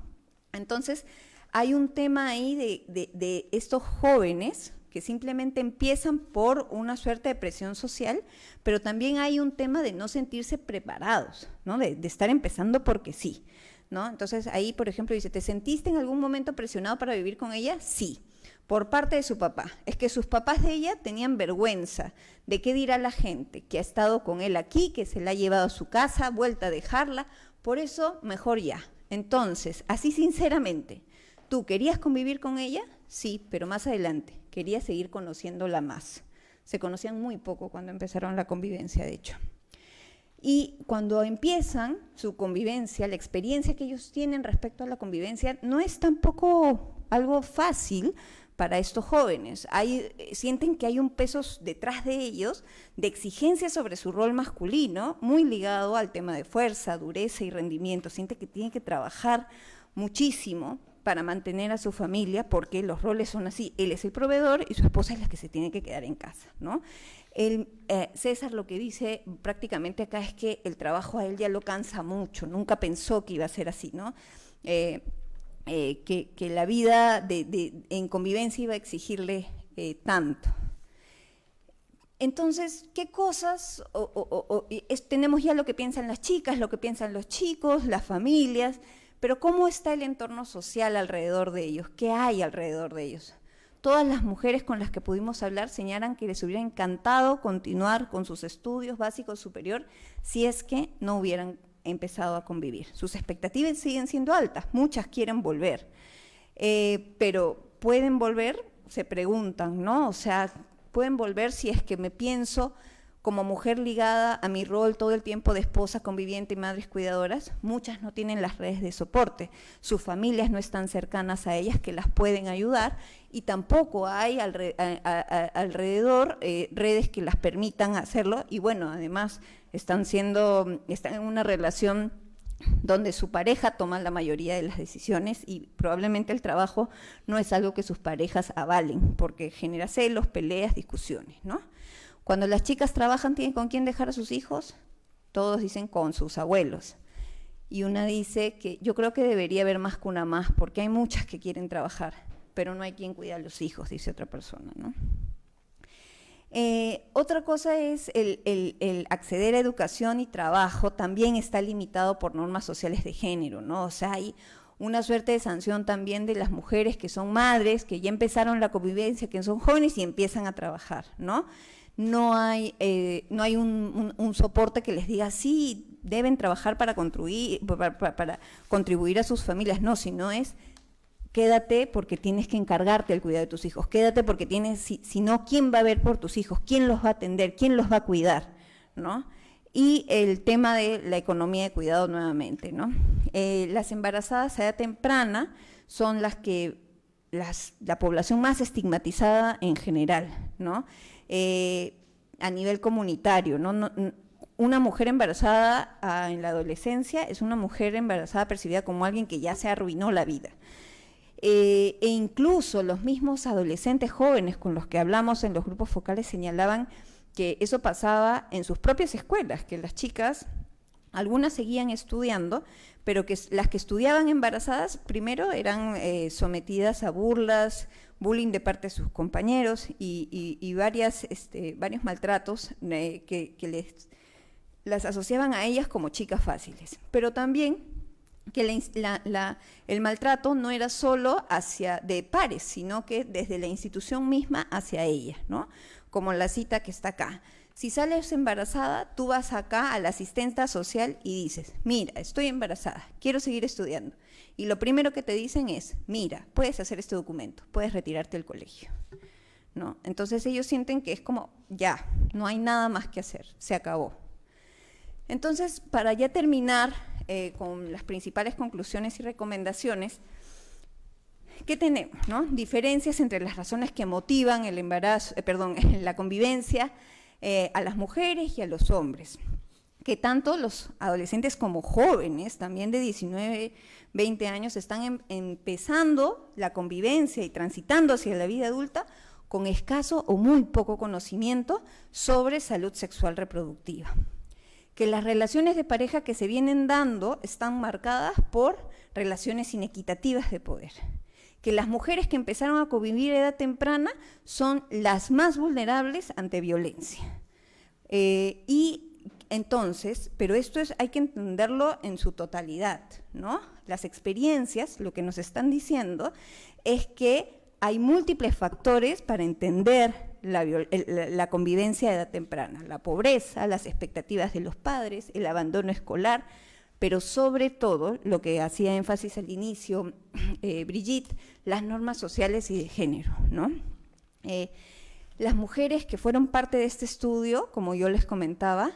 Entonces, hay un tema ahí de estos jóvenes que simplemente empiezan por una suerte de presión social, pero también hay un tema de no sentirse preparados, ¿no? De estar empezando porque sí, ¿no? Entonces ahí, por ejemplo, dice, ¿te sentiste en algún momento presionado para vivir con ella? Sí, por parte de su papá. Es que sus papás de ella tenían vergüenza de qué dirá la gente, que ha estado con él aquí, que se la ha llevado a su casa, vuelta a dejarla, por eso mejor ya. Entonces, así sinceramente, ¿tú querías convivir con ella? Sí, pero más adelante, querías seguir conociéndola más. Se conocían muy poco cuando empezaron la convivencia, de hecho. Y cuando empiezan su convivencia, la experiencia que ellos tienen respecto a la convivencia no es tampoco algo fácil para estos jóvenes. Sienten que hay un peso detrás de ellos de exigencia sobre su rol masculino, muy ligado al tema de fuerza, dureza y rendimiento. Sienten que tienen que trabajar muchísimo para mantener a su familia, porque los roles son así. Él es el proveedor y su esposa es la que se tiene que quedar en casa, ¿no? César lo que dice prácticamente acá es que el trabajo a él ya lo cansa mucho, nunca pensó que iba a ser así, ¿no? Que la vida en convivencia iba a exigirle tanto. Entonces, ¿qué cosas tenemos ya lo que piensan las chicas, lo que piensan los chicos, las familias, pero cómo está el entorno social alrededor de ellos? ¿Qué hay alrededor de ellos? Todas las mujeres con las que pudimos hablar señalan que les hubiera encantado continuar con sus estudios básicos superior si es que no hubieran empezado a convivir. Sus expectativas siguen siendo altas, muchas quieren volver, pero ¿pueden volver? Se preguntan, ¿no? O sea, ¿pueden volver si es que me pienso como mujer ligada a mi rol todo el tiempo de esposa, conviviente y madres cuidadoras? Muchas no tienen las redes de soporte, sus familias no están cercanas a ellas que las pueden ayudar y tampoco hay alrededor redes que las permitan hacerlo y bueno, además están en una relación donde su pareja toma la mayoría de las decisiones y probablemente el trabajo no es algo que sus parejas avalen porque genera celos, peleas, discusiones, ¿no? Cuando las chicas trabajan, ¿tienen con quién dejar a sus hijos? Todos dicen con sus abuelos. Y una dice que yo creo que debería haber más que una más, porque hay muchas que quieren trabajar, pero no hay quien cuida a los hijos, dice otra persona, ¿no? Otra cosa es el acceder a educación y trabajo, también está limitado por normas sociales de género, ¿no? O sea, hay una suerte de sanción también de las mujeres que son madres, que ya empezaron la convivencia, que son jóvenes y empiezan a trabajar, ¿no? No hay un soporte que les diga, sí, deben trabajar para contribuir a sus familias, no, sino es, quédate porque tienes que encargarte del cuidado de tus hijos, quédate porque si no, ¿quién va a ver por tus hijos? ¿Quién los va a atender? ¿Quién los va a cuidar? ¿No? Y el tema de la economía de cuidado nuevamente, ¿no? Las embarazadas a edad temprana son la población más estigmatizada en general, ¿no? A nivel comunitario, ¿no? Una mujer embarazada en la adolescencia es una mujer embarazada percibida como alguien que ya se arruinó la vida. E incluso los mismos adolescentes jóvenes con los que hablamos en los grupos focales señalaban que eso pasaba en sus propias escuelas, que las chicas, algunas seguían estudiando, pero que las que estudiaban embarazadas primero eran sometidas a burlas, bullying de parte de sus compañeros y varios maltratos que las asociaban a ellas como chicas fáciles. Pero también que el maltrato no era solo de pares, sino que desde la institución misma hacia ellas, ¿no? Como la cita que está acá. Si sales embarazada, tú vas acá a la asistenta social y dices, mira, estoy embarazada, quiero seguir estudiando. Y lo primero que te dicen es, mira, puedes hacer este documento, puedes retirarte del colegio, ¿no? Entonces ellos sienten que es como, ya, no hay nada más que hacer, se acabó. Entonces, para ya terminar con las principales conclusiones y recomendaciones, ¿qué tenemos, no? Diferencias entre las razones que motivan el embarazo, la convivencia a las mujeres y a los hombres, que tanto los adolescentes como jóvenes, también de 19, 20 años, están empezando la convivencia y transitando hacia la vida adulta con escaso o muy poco conocimiento sobre salud sexual reproductiva. Que las relaciones de pareja que se vienen dando están marcadas por relaciones inequitativas de poder. Que las mujeres que empezaron a convivir a edad temprana son las más vulnerables ante violencia. Y entonces, pero esto hay que entenderlo en su totalidad, ¿no? Las experiencias, lo que nos están diciendo es que hay múltiples factores para entender la convivencia a edad temprana, la pobreza, las expectativas de los padres, el abandono escolar, pero sobre todo, lo que hacía énfasis al inicio Brigitte, las normas sociales y de género, ¿no? Las mujeres que fueron parte de este estudio, como yo les comentaba,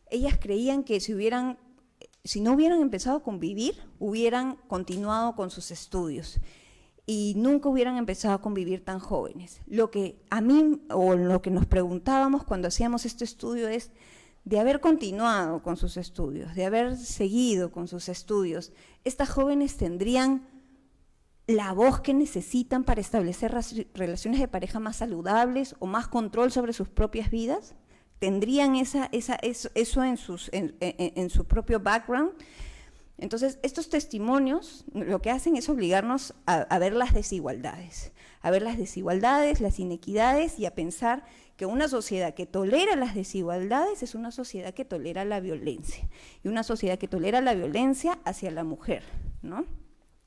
ellas creían que si no hubieran empezado a convivir, hubieran continuado con sus estudios y nunca hubieran empezado a convivir tan jóvenes. Lo que a mí, o lo que nos preguntábamos cuando hacíamos este estudio es, de haber continuado con sus estudios, de haber seguido con sus estudios, ¿estas jóvenes tendrían la voz que necesitan para establecer relaciones de pareja más saludables o más control sobre sus propias vidas? ¿Tendrían eso en su propio background? Entonces, estos testimonios lo que hacen es obligarnos a ver las desigualdades, las inequidades y a pensar que una sociedad que tolera las desigualdades es una sociedad que tolera la violencia, y una sociedad que tolera la violencia hacia la mujer, ¿no?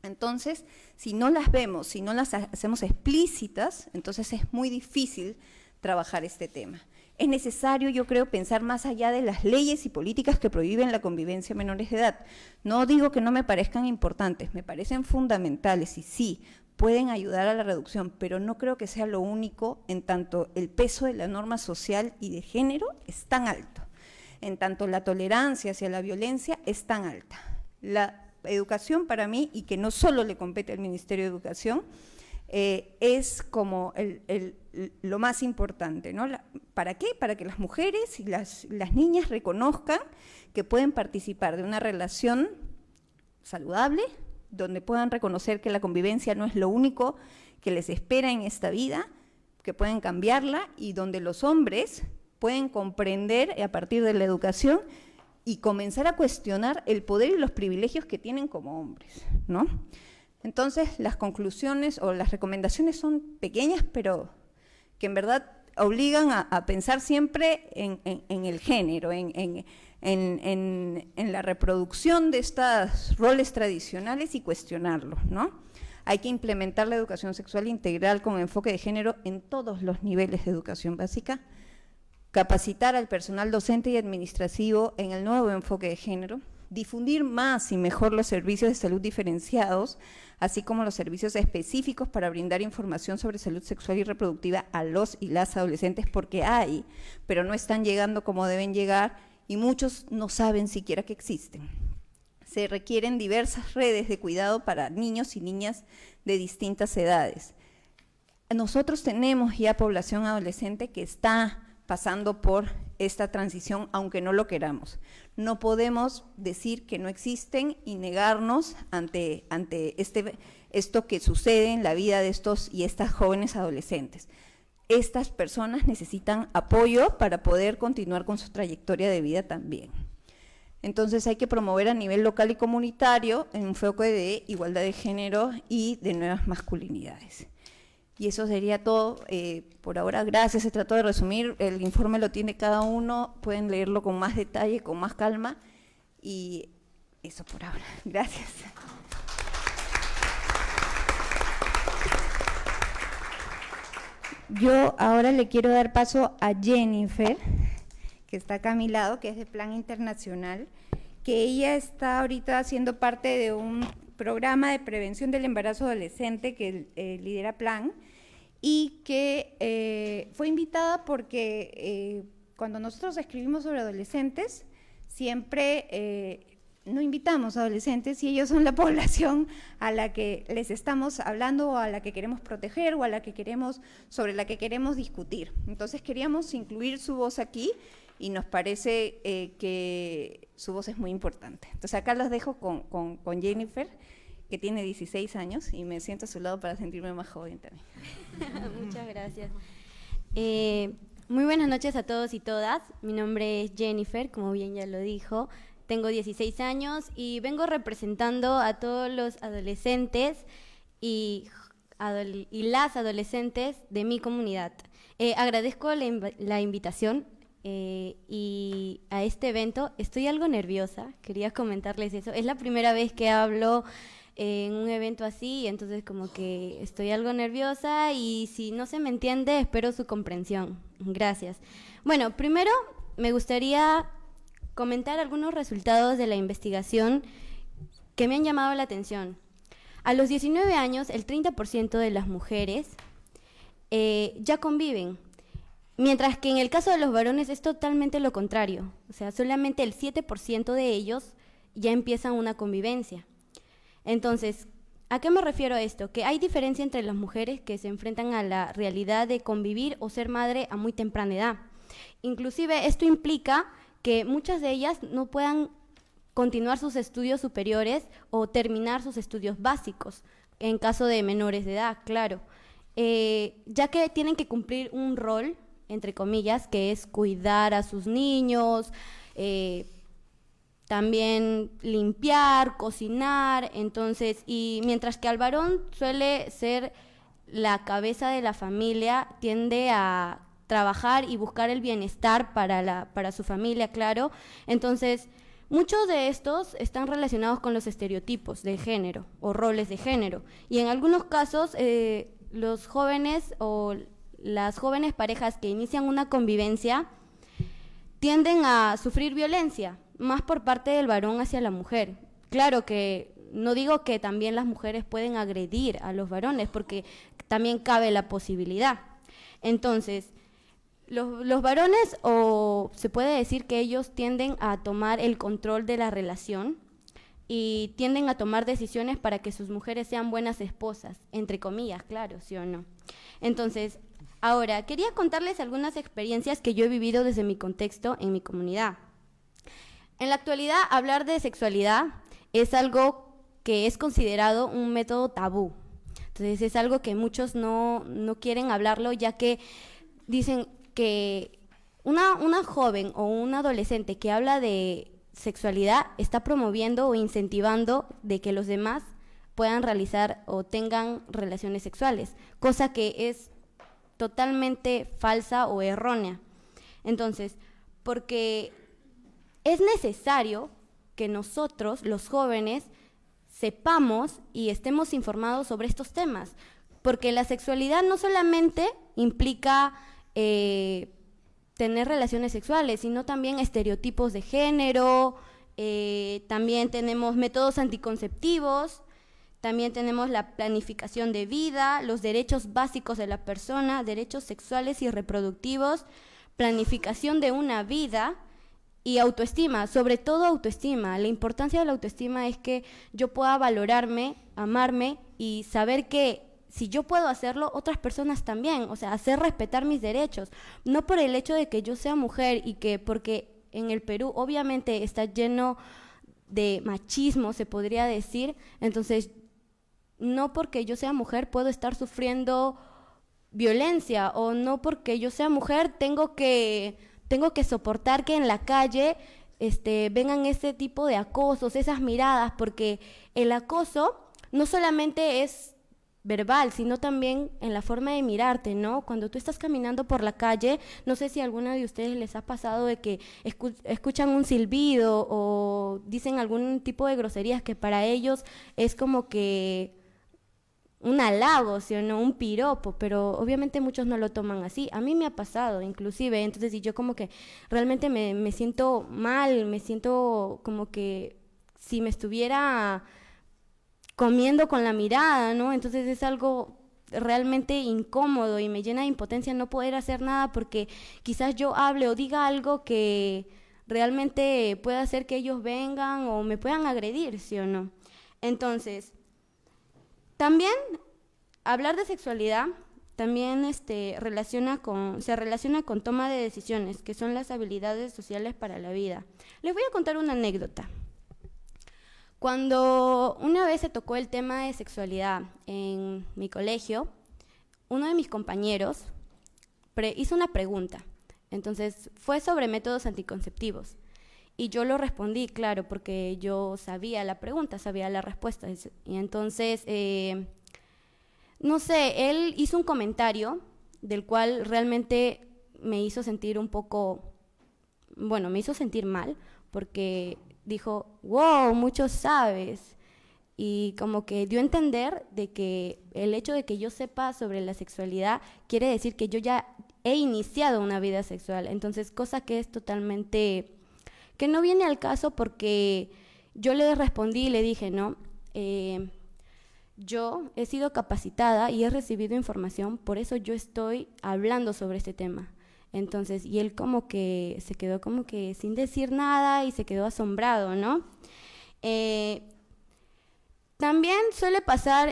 Entonces, si no las vemos, si no las hacemos explícitas, entonces es muy difícil trabajar este tema. Es necesario, yo creo, pensar más allá de las leyes y políticas que prohíben la convivencia a menores de edad. No digo que no me parezcan importantes, me parecen fundamentales y sí, pueden ayudar a la reducción, pero no creo que sea lo único, en tanto el peso de la norma social y de género es tan alto, en tanto la tolerancia hacia la violencia es tan alta. La educación para mí, y que no solo le compete al Ministerio de Educación, es como lo más importante, ¿no? ¿Para qué? Para que las mujeres y las niñas reconozcan que pueden participar de una relación saludable, donde puedan reconocer que la convivencia no es lo único que les espera en esta vida, que pueden cambiarla, y donde los hombres pueden comprender a partir de la educación y comenzar a cuestionar el poder y los privilegios que tienen como hombres, ¿no? Entonces, las conclusiones o las recomendaciones son pequeñas, pero que en verdad obligan a pensar siempre en el género, en la reproducción de estos roles tradicionales y cuestionarlos, ¿no? Hay que implementar la educación sexual integral con enfoque de género en todos los niveles de educación básica, capacitar al personal docente y administrativo en el nuevo enfoque de género, difundir más y mejor los servicios de salud diferenciados, así como los servicios específicos para brindar información sobre salud sexual y reproductiva a los y las adolescentes, porque hay, pero no están llegando como deben llegar y muchos no saben siquiera que existen. Se requieren diversas redes de cuidado para niños y niñas de distintas edades. Nosotros tenemos ya población adolescente que está pasando por esta transición, aunque no lo queramos. No podemos decir que no existen y negarnos ante esto que sucede en la vida de estos y estas jóvenes adolescentes. Estas personas necesitan apoyo para poder continuar con su trayectoria de vida también. Entonces hay que promover a nivel local y comunitario un enfoque de igualdad de género y de nuevas masculinidades. Y eso sería todo por ahora. Gracias, se trató de resumir, el informe lo tiene cada uno, pueden leerlo con más detalle, con más calma, y eso por ahora. Gracias. Yo ahora le quiero dar paso a Jennifer, que está acá a mi lado, que es de Plan Internacional, que ella está ahorita siendo parte de un programa de prevención del embarazo adolescente que lidera Plan, y que fue invitada porque cuando nosotros escribimos sobre adolescentes, siempre no invitamos a adolescentes y ellos son la población a la que les estamos hablando o a la que queremos proteger o a la que queremos, sobre la que queremos discutir. Entonces queríamos incluir su voz aquí y nos parece que su voz es muy importante. Entonces acá los dejo con Jennifer, que tiene 16 años, y me siento a su lado para sentirme más joven también. Muchas gracias. Muy buenas noches a todos y todas. Mi nombre es Jennifer, como bien ya lo dijo. Tengo 16 años y vengo representando a todos los adolescentes y las adolescentes de mi comunidad. Agradezco la invitación y a este evento. Estoy algo nerviosa, quería comentarles eso. Es la primera vez que hablo en un evento así, entonces como que estoy algo nerviosa y si no se me entiende, espero su comprensión. Gracias. Bueno, primero me gustaría comentar algunos resultados de la investigación que me han llamado la atención. A los 19 años, el 30% de las mujeres ya conviven, mientras que en el caso de los varones es totalmente lo contrario. O sea, solamente el 7% de ellos ya empiezan una convivencia. Entonces, ¿a qué me refiero a esto? Que hay diferencia entre las mujeres que se enfrentan a la realidad de convivir o ser madre a muy temprana edad. Inclusive esto implica que muchas de ellas no puedan continuar sus estudios superiores o terminar sus estudios básicos, en caso de menores de edad, claro, ya que tienen que cumplir un rol, entre comillas, que es cuidar a sus niños, también limpiar, cocinar, entonces, y mientras que al varón suele ser la cabeza de la familia, tiende a trabajar y buscar el bienestar para su familia, claro. Entonces, muchos de estos están relacionados con los estereotipos de género o roles de género, y en algunos casos los jóvenes o las jóvenes parejas que inician una convivencia tienden a sufrir violencia, más por parte del varón hacia la mujer. Claro que no digo que también las mujeres pueden agredir a los varones, porque también cabe la posibilidad. Entonces, los varones, o se puede decir que ellos tienden a tomar el control de la relación y tienden a tomar decisiones para que sus mujeres sean buenas esposas, entre comillas, claro, ¿sí o no? Entonces, ahora, quería contarles algunas experiencias que yo he vivido desde mi contexto en mi comunidad. En la actualidad, hablar de sexualidad es algo que es considerado un método tabú. Entonces, es algo que muchos no quieren hablarlo, ya que dicen que una joven o un adolescente que habla de sexualidad está promoviendo o incentivando de que los demás puedan realizar o tengan relaciones sexuales, cosa que es totalmente falsa o errónea. Entonces, porque es necesario que nosotros, los jóvenes, sepamos y estemos informados sobre estos temas, porque la sexualidad no solamente implica tener relaciones sexuales, sino también estereotipos de género, también tenemos métodos anticonceptivos, también tenemos la planificación de vida, los derechos básicos de la persona, derechos sexuales y reproductivos, planificación de una vida y autoestima, sobre todo autoestima. La importancia de la autoestima es que yo pueda valorarme, amarme y saber que si yo puedo hacerlo, otras personas también, o sea, hacer respetar mis derechos, no por el hecho de que yo sea mujer y que porque en el Perú obviamente está lleno de machismo, se podría decir, entonces no porque yo sea mujer puedo estar sufriendo violencia, o no porque yo sea mujer tengo que soportar que en la calle vengan ese tipo de acosos, esas miradas, porque el acoso no solamente es verbal, sino también en la forma de mirarte, ¿no? Cuando tú estás caminando por la calle, no sé si a alguna de ustedes les ha pasado de que escuchan un silbido o dicen algún tipo de groserías que para ellos es como que un halago, ¿sí o no? Un piropo, pero obviamente muchos no lo toman así. A mí me ha pasado, inclusive, entonces, y yo como que realmente me siento mal, me siento como que si me estuviera comiendo con la mirada, ¿no? Entonces es algo realmente incómodo y me llena de impotencia no poder hacer nada porque quizás yo hable o diga algo que realmente pueda hacer que ellos vengan o me puedan agredir, ¿sí o no? Entonces, también hablar de sexualidad también se relaciona con toma de decisiones, que son las habilidades sociales para la vida. Les voy a contar una anécdota. Cuando una vez se tocó el tema de sexualidad en mi colegio, uno de mis compañeros hizo una pregunta. Entonces, fue sobre métodos anticonceptivos. Y yo lo respondí, claro, porque yo sabía la pregunta, sabía la respuesta. Y entonces, no sé, él hizo un comentario del cual realmente me hizo sentir un poco, bueno, me hizo sentir mal, porque dijo, wow, mucho sabes. Y como que dio a entender de que el hecho de que yo sepa sobre la sexualidad quiere decir que yo ya he iniciado una vida sexual. Entonces, cosa que es totalmente, que no viene al caso, porque yo le respondí y le dije, no, yo he sido capacitada y he recibido información, por eso yo estoy hablando sobre este tema. Entonces, y él como que se quedó como que sin decir nada y se quedó asombrado, ¿no? También suele pasar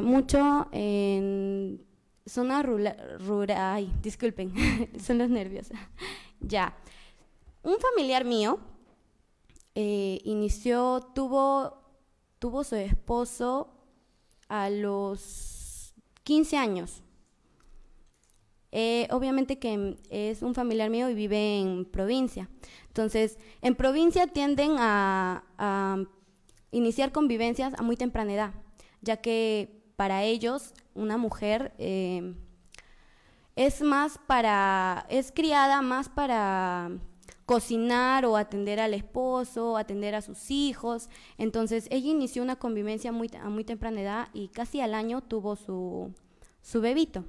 mucho en zonas rural, ay, disculpen, son los nervios. Ya, un familiar mío tuvo su esposo a los 15 años. Obviamente que es un familiar mío y vive en provincia. Entonces, en provincia tienden a iniciar convivencias a muy temprana edad, ya que para ellos una mujer es criada más para cocinar o atender al esposo, atender a sus hijos. Entonces, ella inició una convivencia a muy temprana edad y casi al año tuvo su bebito.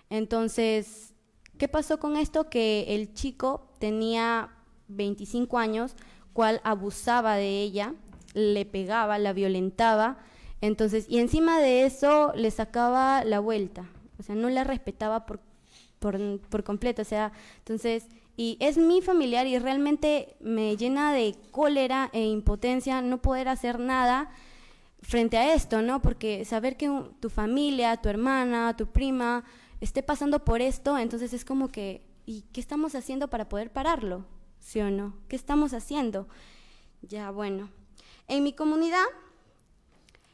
Entonces, ¿qué pasó con esto? Que el chico tenía 25 años, cual abusaba de ella, le pegaba, la violentaba, entonces, y encima de eso le sacaba la vuelta, o sea, no la respetaba por completo, o sea, entonces, y es mi familiar y realmente me llena de cólera e impotencia no poder hacer nada frente a esto, ¿no? Porque saber que tu familia, tu hermana, tu prima esté pasando por esto, entonces es como que, ¿y qué estamos haciendo para poder pararlo? ¿Sí o no? ¿Qué estamos haciendo? Ya, bueno. En mi comunidad,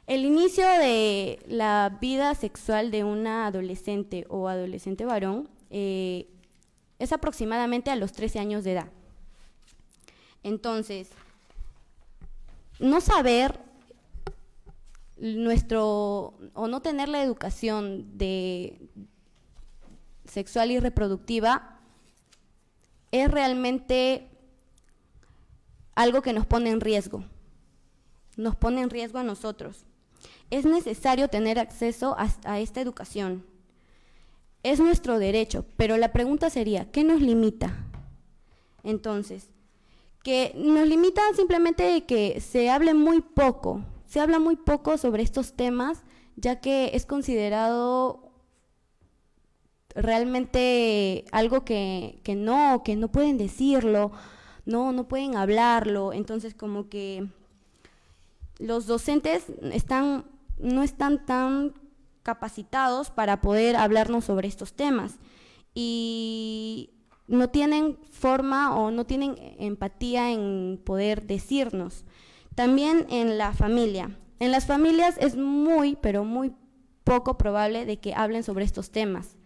el inicio de la vida sexual de una adolescente o adolescente varón es aproximadamente a los 13 años de edad. Entonces, no saber o no tener la educación sexual y reproductiva es realmente algo que nos pone en riesgo. Nos pone en riesgo a nosotros. Es necesario tener acceso a esta educación. Es nuestro derecho, pero la pregunta sería, ¿qué nos limita? Entonces, que nos limitan simplemente de que se habla muy poco sobre estos temas, ya que es considerado realmente algo que no pueden decirlo, no pueden hablarlo. Entonces como que los docentes no están tan capacitados para poder hablarnos sobre estos temas y no tienen forma o no tienen empatía en poder decirnos. También en la familia. En las familias es muy, pero muy poco probable de que hablen sobre estos temas.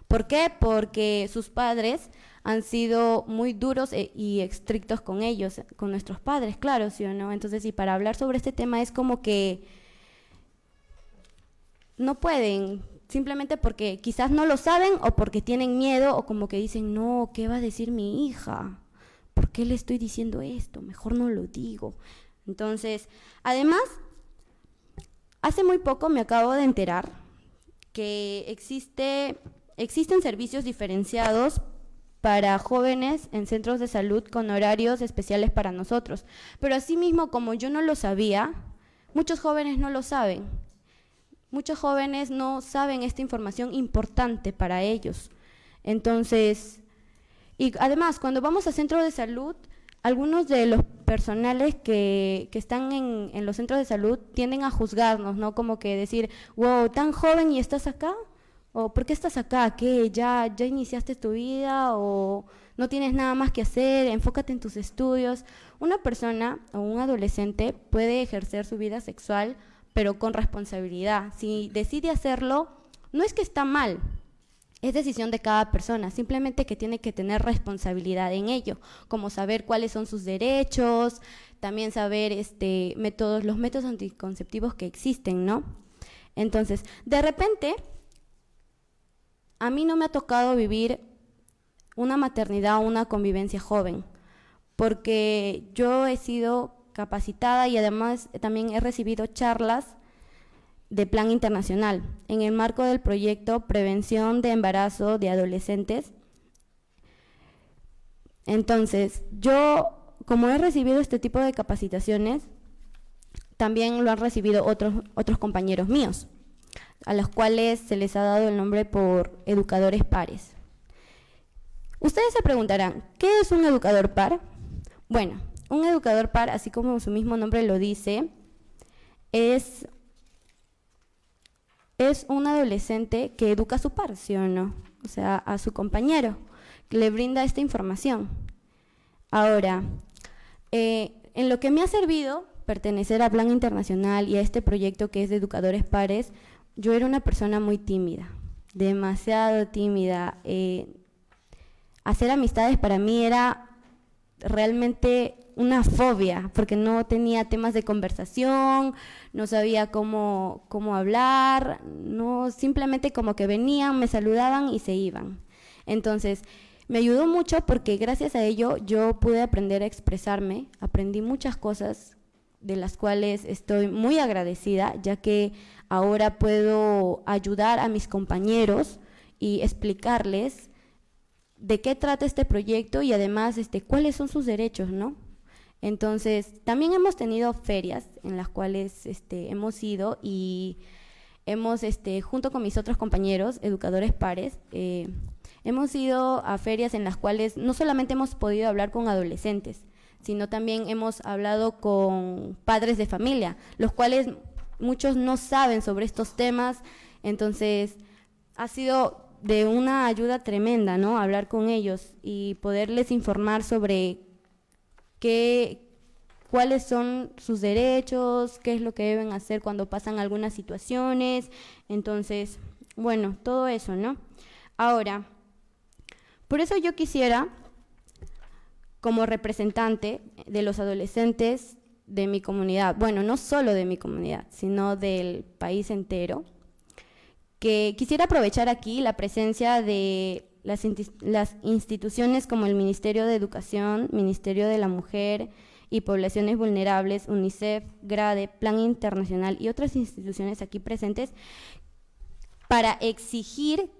¿Por qué? Porque sus padres han sido muy duros y estrictos con ellos, con nuestros padres, claro, ¿sí o no? Entonces, y para hablar sobre este tema es como que no pueden, simplemente porque quizás no lo saben o porque tienen miedo o como que dicen, no, ¿qué va a decir mi hija? ¿Por qué le estoy diciendo esto? Mejor no lo digo. Entonces, además, hace muy poco me acabo de enterar que existen servicios diferenciados para jóvenes en centros de salud con horarios especiales para nosotros. Pero asimismo, como yo no lo sabía, muchos jóvenes no lo saben. Muchos jóvenes no saben esta información importante para ellos. Entonces, y además, cuando vamos a centros de salud, algunos de los personales que están en los centros de salud tienden a juzgarnos, ¿no? Como que decir, wow, tan joven y estás acá, o ¿por qué estás acá? ¿Qué? ¿Ya iniciaste tu vida? ¿O no tienes nada más que hacer? Enfócate en tus estudios. Una persona o un adolescente puede ejercer su vida sexual, pero con responsabilidad. Si decide hacerlo, no es que está mal, es decisión de cada persona, simplemente que tiene que tener responsabilidad en ello, como saber cuáles son sus derechos, también saber los métodos anticonceptivos que existen, ¿no? Entonces, de repente, a mí no me ha tocado vivir una maternidad o una convivencia joven, porque yo he sido capacitada y además también he recibido charlas de plan internacional en el marco del proyecto Prevención de Embarazo de Adolescentes. Entonces, yo, como he recibido este tipo de capacitaciones, también lo han recibido otros compañeros míos, a los cuales se les ha dado el nombre por educadores pares. Ustedes se preguntarán, ¿qué es un educador par? Bueno, un educador par, así como su mismo nombre lo dice, es un adolescente que educa a su par, ¿sí o no? O sea, a su compañero, que le brinda esta información. Ahora, en lo que me ha servido pertenecer a Plan Internacional y a este proyecto que es de educadores pares, yo era una persona muy tímida, demasiado tímida. Hacer amistades para mí era realmente una fobia, porque no tenía temas de conversación, no sabía cómo hablar, no, simplemente como que venían, me saludaban y se iban. Entonces, me ayudó mucho porque gracias a ello yo pude aprender a expresarme, aprendí muchas cosas de las cuales estoy muy agradecida, ya que ahora puedo ayudar a mis compañeros y explicarles de qué trata este proyecto y además cuáles son sus derechos, ¿no? Entonces, también hemos tenido ferias en las cuales hemos ido y hemos, junto con mis otros compañeros, educadores pares, hemos ido a ferias en las cuales no solamente hemos podido hablar con adolescentes, sino también hemos hablado con padres de familia, los cuales muchos no saben sobre estos temas. Entonces, ha sido de una ayuda tremenda, ¿no? Hablar con ellos y poderles informar sobre cuáles son sus derechos, qué es lo que deben hacer cuando pasan algunas situaciones. Entonces, bueno, todo eso, ¿no? Ahora, por eso yo quisiera, como representante de los adolescentes de mi comunidad, bueno, no solo de mi comunidad, sino del país entero, que quisiera aprovechar aquí la presencia de las instituciones como el Ministerio de Educación, Ministerio de la Mujer y Poblaciones Vulnerables, UNICEF, GRADE, Plan Internacional y otras instituciones aquí presentes para exigir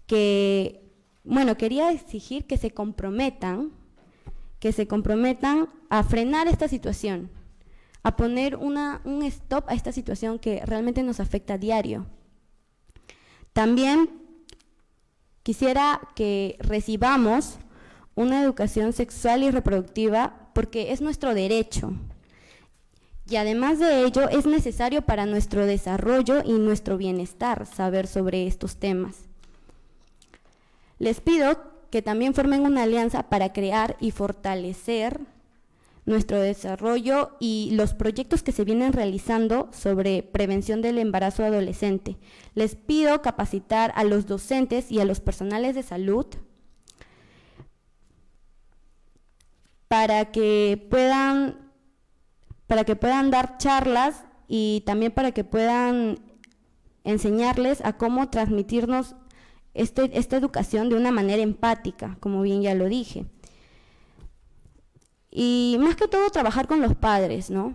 quería exigir que se comprometan que se comprometan a frenar esta situación, a poner un stop a esta situación que realmente nos afecta a diario. También quisiera que recibamos una educación sexual y reproductiva porque es nuestro derecho. Y además de ello, es necesario para nuestro desarrollo y nuestro bienestar saber sobre estos temas. Les pido que también formen una alianza para crear y fortalecer nuestro desarrollo y los proyectos que se vienen realizando sobre prevención del embarazo adolescente. Les pido capacitar a los docentes y a los personales de salud para que puedan dar charlas y también para que puedan enseñarles a cómo transmitirnos esta educación de una manera empática, como bien ya lo dije. Y más que todo trabajar con los padres, ¿no?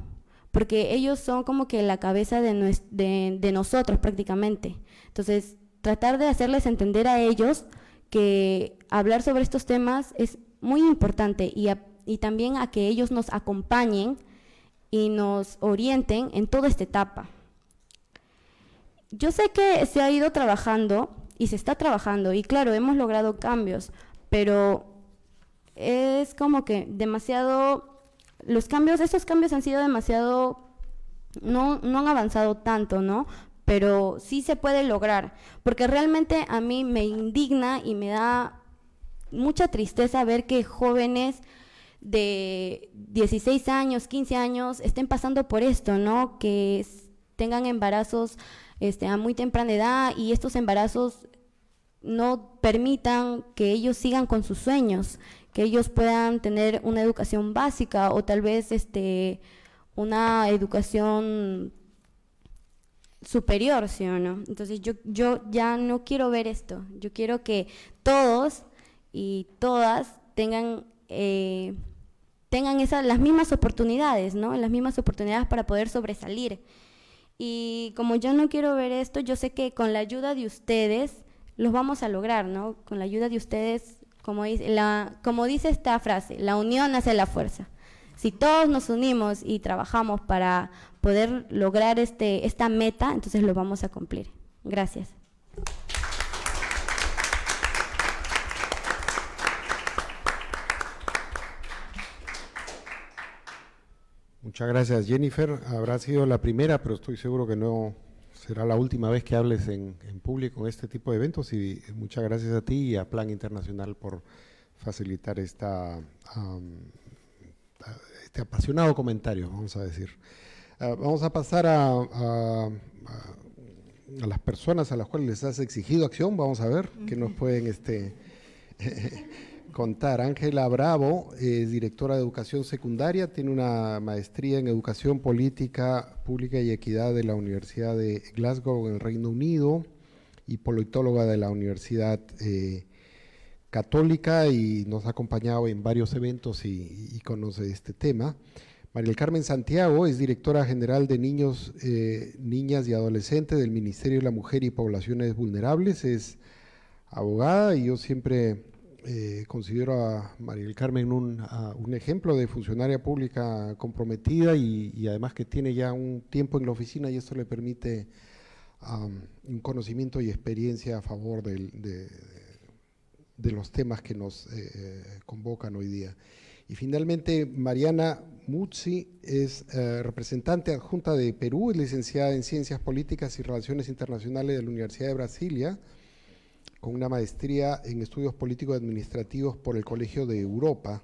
Porque ellos son como que la cabeza de nosotros prácticamente. Entonces, tratar de hacerles entender a ellos que hablar sobre estos temas es muy importante y también a que ellos nos acompañen y nos orienten en toda esta etapa. Yo sé que se ha ido trabajando y se está trabajando y claro, hemos logrado cambios, pero es como que demasiado, estos cambios han sido demasiado, no han avanzado tanto, ¿no? Pero sí se puede lograr, porque realmente a mí me indigna y me da mucha tristeza ver que jóvenes de 16 años, 15 años estén pasando por esto, ¿no? Que tengan embarazos a muy temprana edad y estos embarazos no permitan que ellos sigan con sus sueños, que ellos puedan tener una educación básica o tal vez una educación superior, ¿sí o no? Entonces yo ya no quiero ver esto, yo quiero que todos y todas tengan las mismas oportunidades, ¿no? Las mismas oportunidades para poder sobresalir. Y como yo no quiero ver esto, yo sé que con la ayuda de ustedes los vamos a lograr, ¿no? Con la ayuda de ustedes, como dice esta frase, la unión hace la fuerza. Si todos nos unimos y trabajamos para poder lograr esta meta, entonces lo vamos a cumplir. Gracias. Muchas gracias, Jennifer. Habrá sido la primera, pero estoy seguro que no será la última vez que hables en público en este tipo de eventos. Y muchas gracias a ti y a Plan Internacional por facilitar este apasionado comentario, vamos a decir. Vamos a pasar a las personas a las cuales les has exigido acción. Vamos a ver qué nos pueden contar. Ángela Bravo es directora de Educación Secundaria, tiene una maestría en Educación Política Pública y Equidad de la Universidad de Glasgow en el Reino Unido y politóloga de la Universidad Católica y nos ha acompañado en varios eventos y conoce este tema. María del Carmen Santiago es directora general de Niños, Niñas y Adolescentes del Ministerio de la Mujer y Poblaciones Vulnerables, es abogada y yo siempre considero a María del Carmen un ejemplo de funcionaria pública comprometida y además que tiene ya un tiempo en la oficina y esto le permite un conocimiento y experiencia a favor de los temas que nos convocan hoy día. Y finalmente, Mariana Muzzi es representante adjunta de Perú, es licenciada en Ciencias Políticas y Relaciones Internacionales de la Universidad de Brasilia, con una maestría en Estudios Políticos y Administrativos por el Colegio de Europa.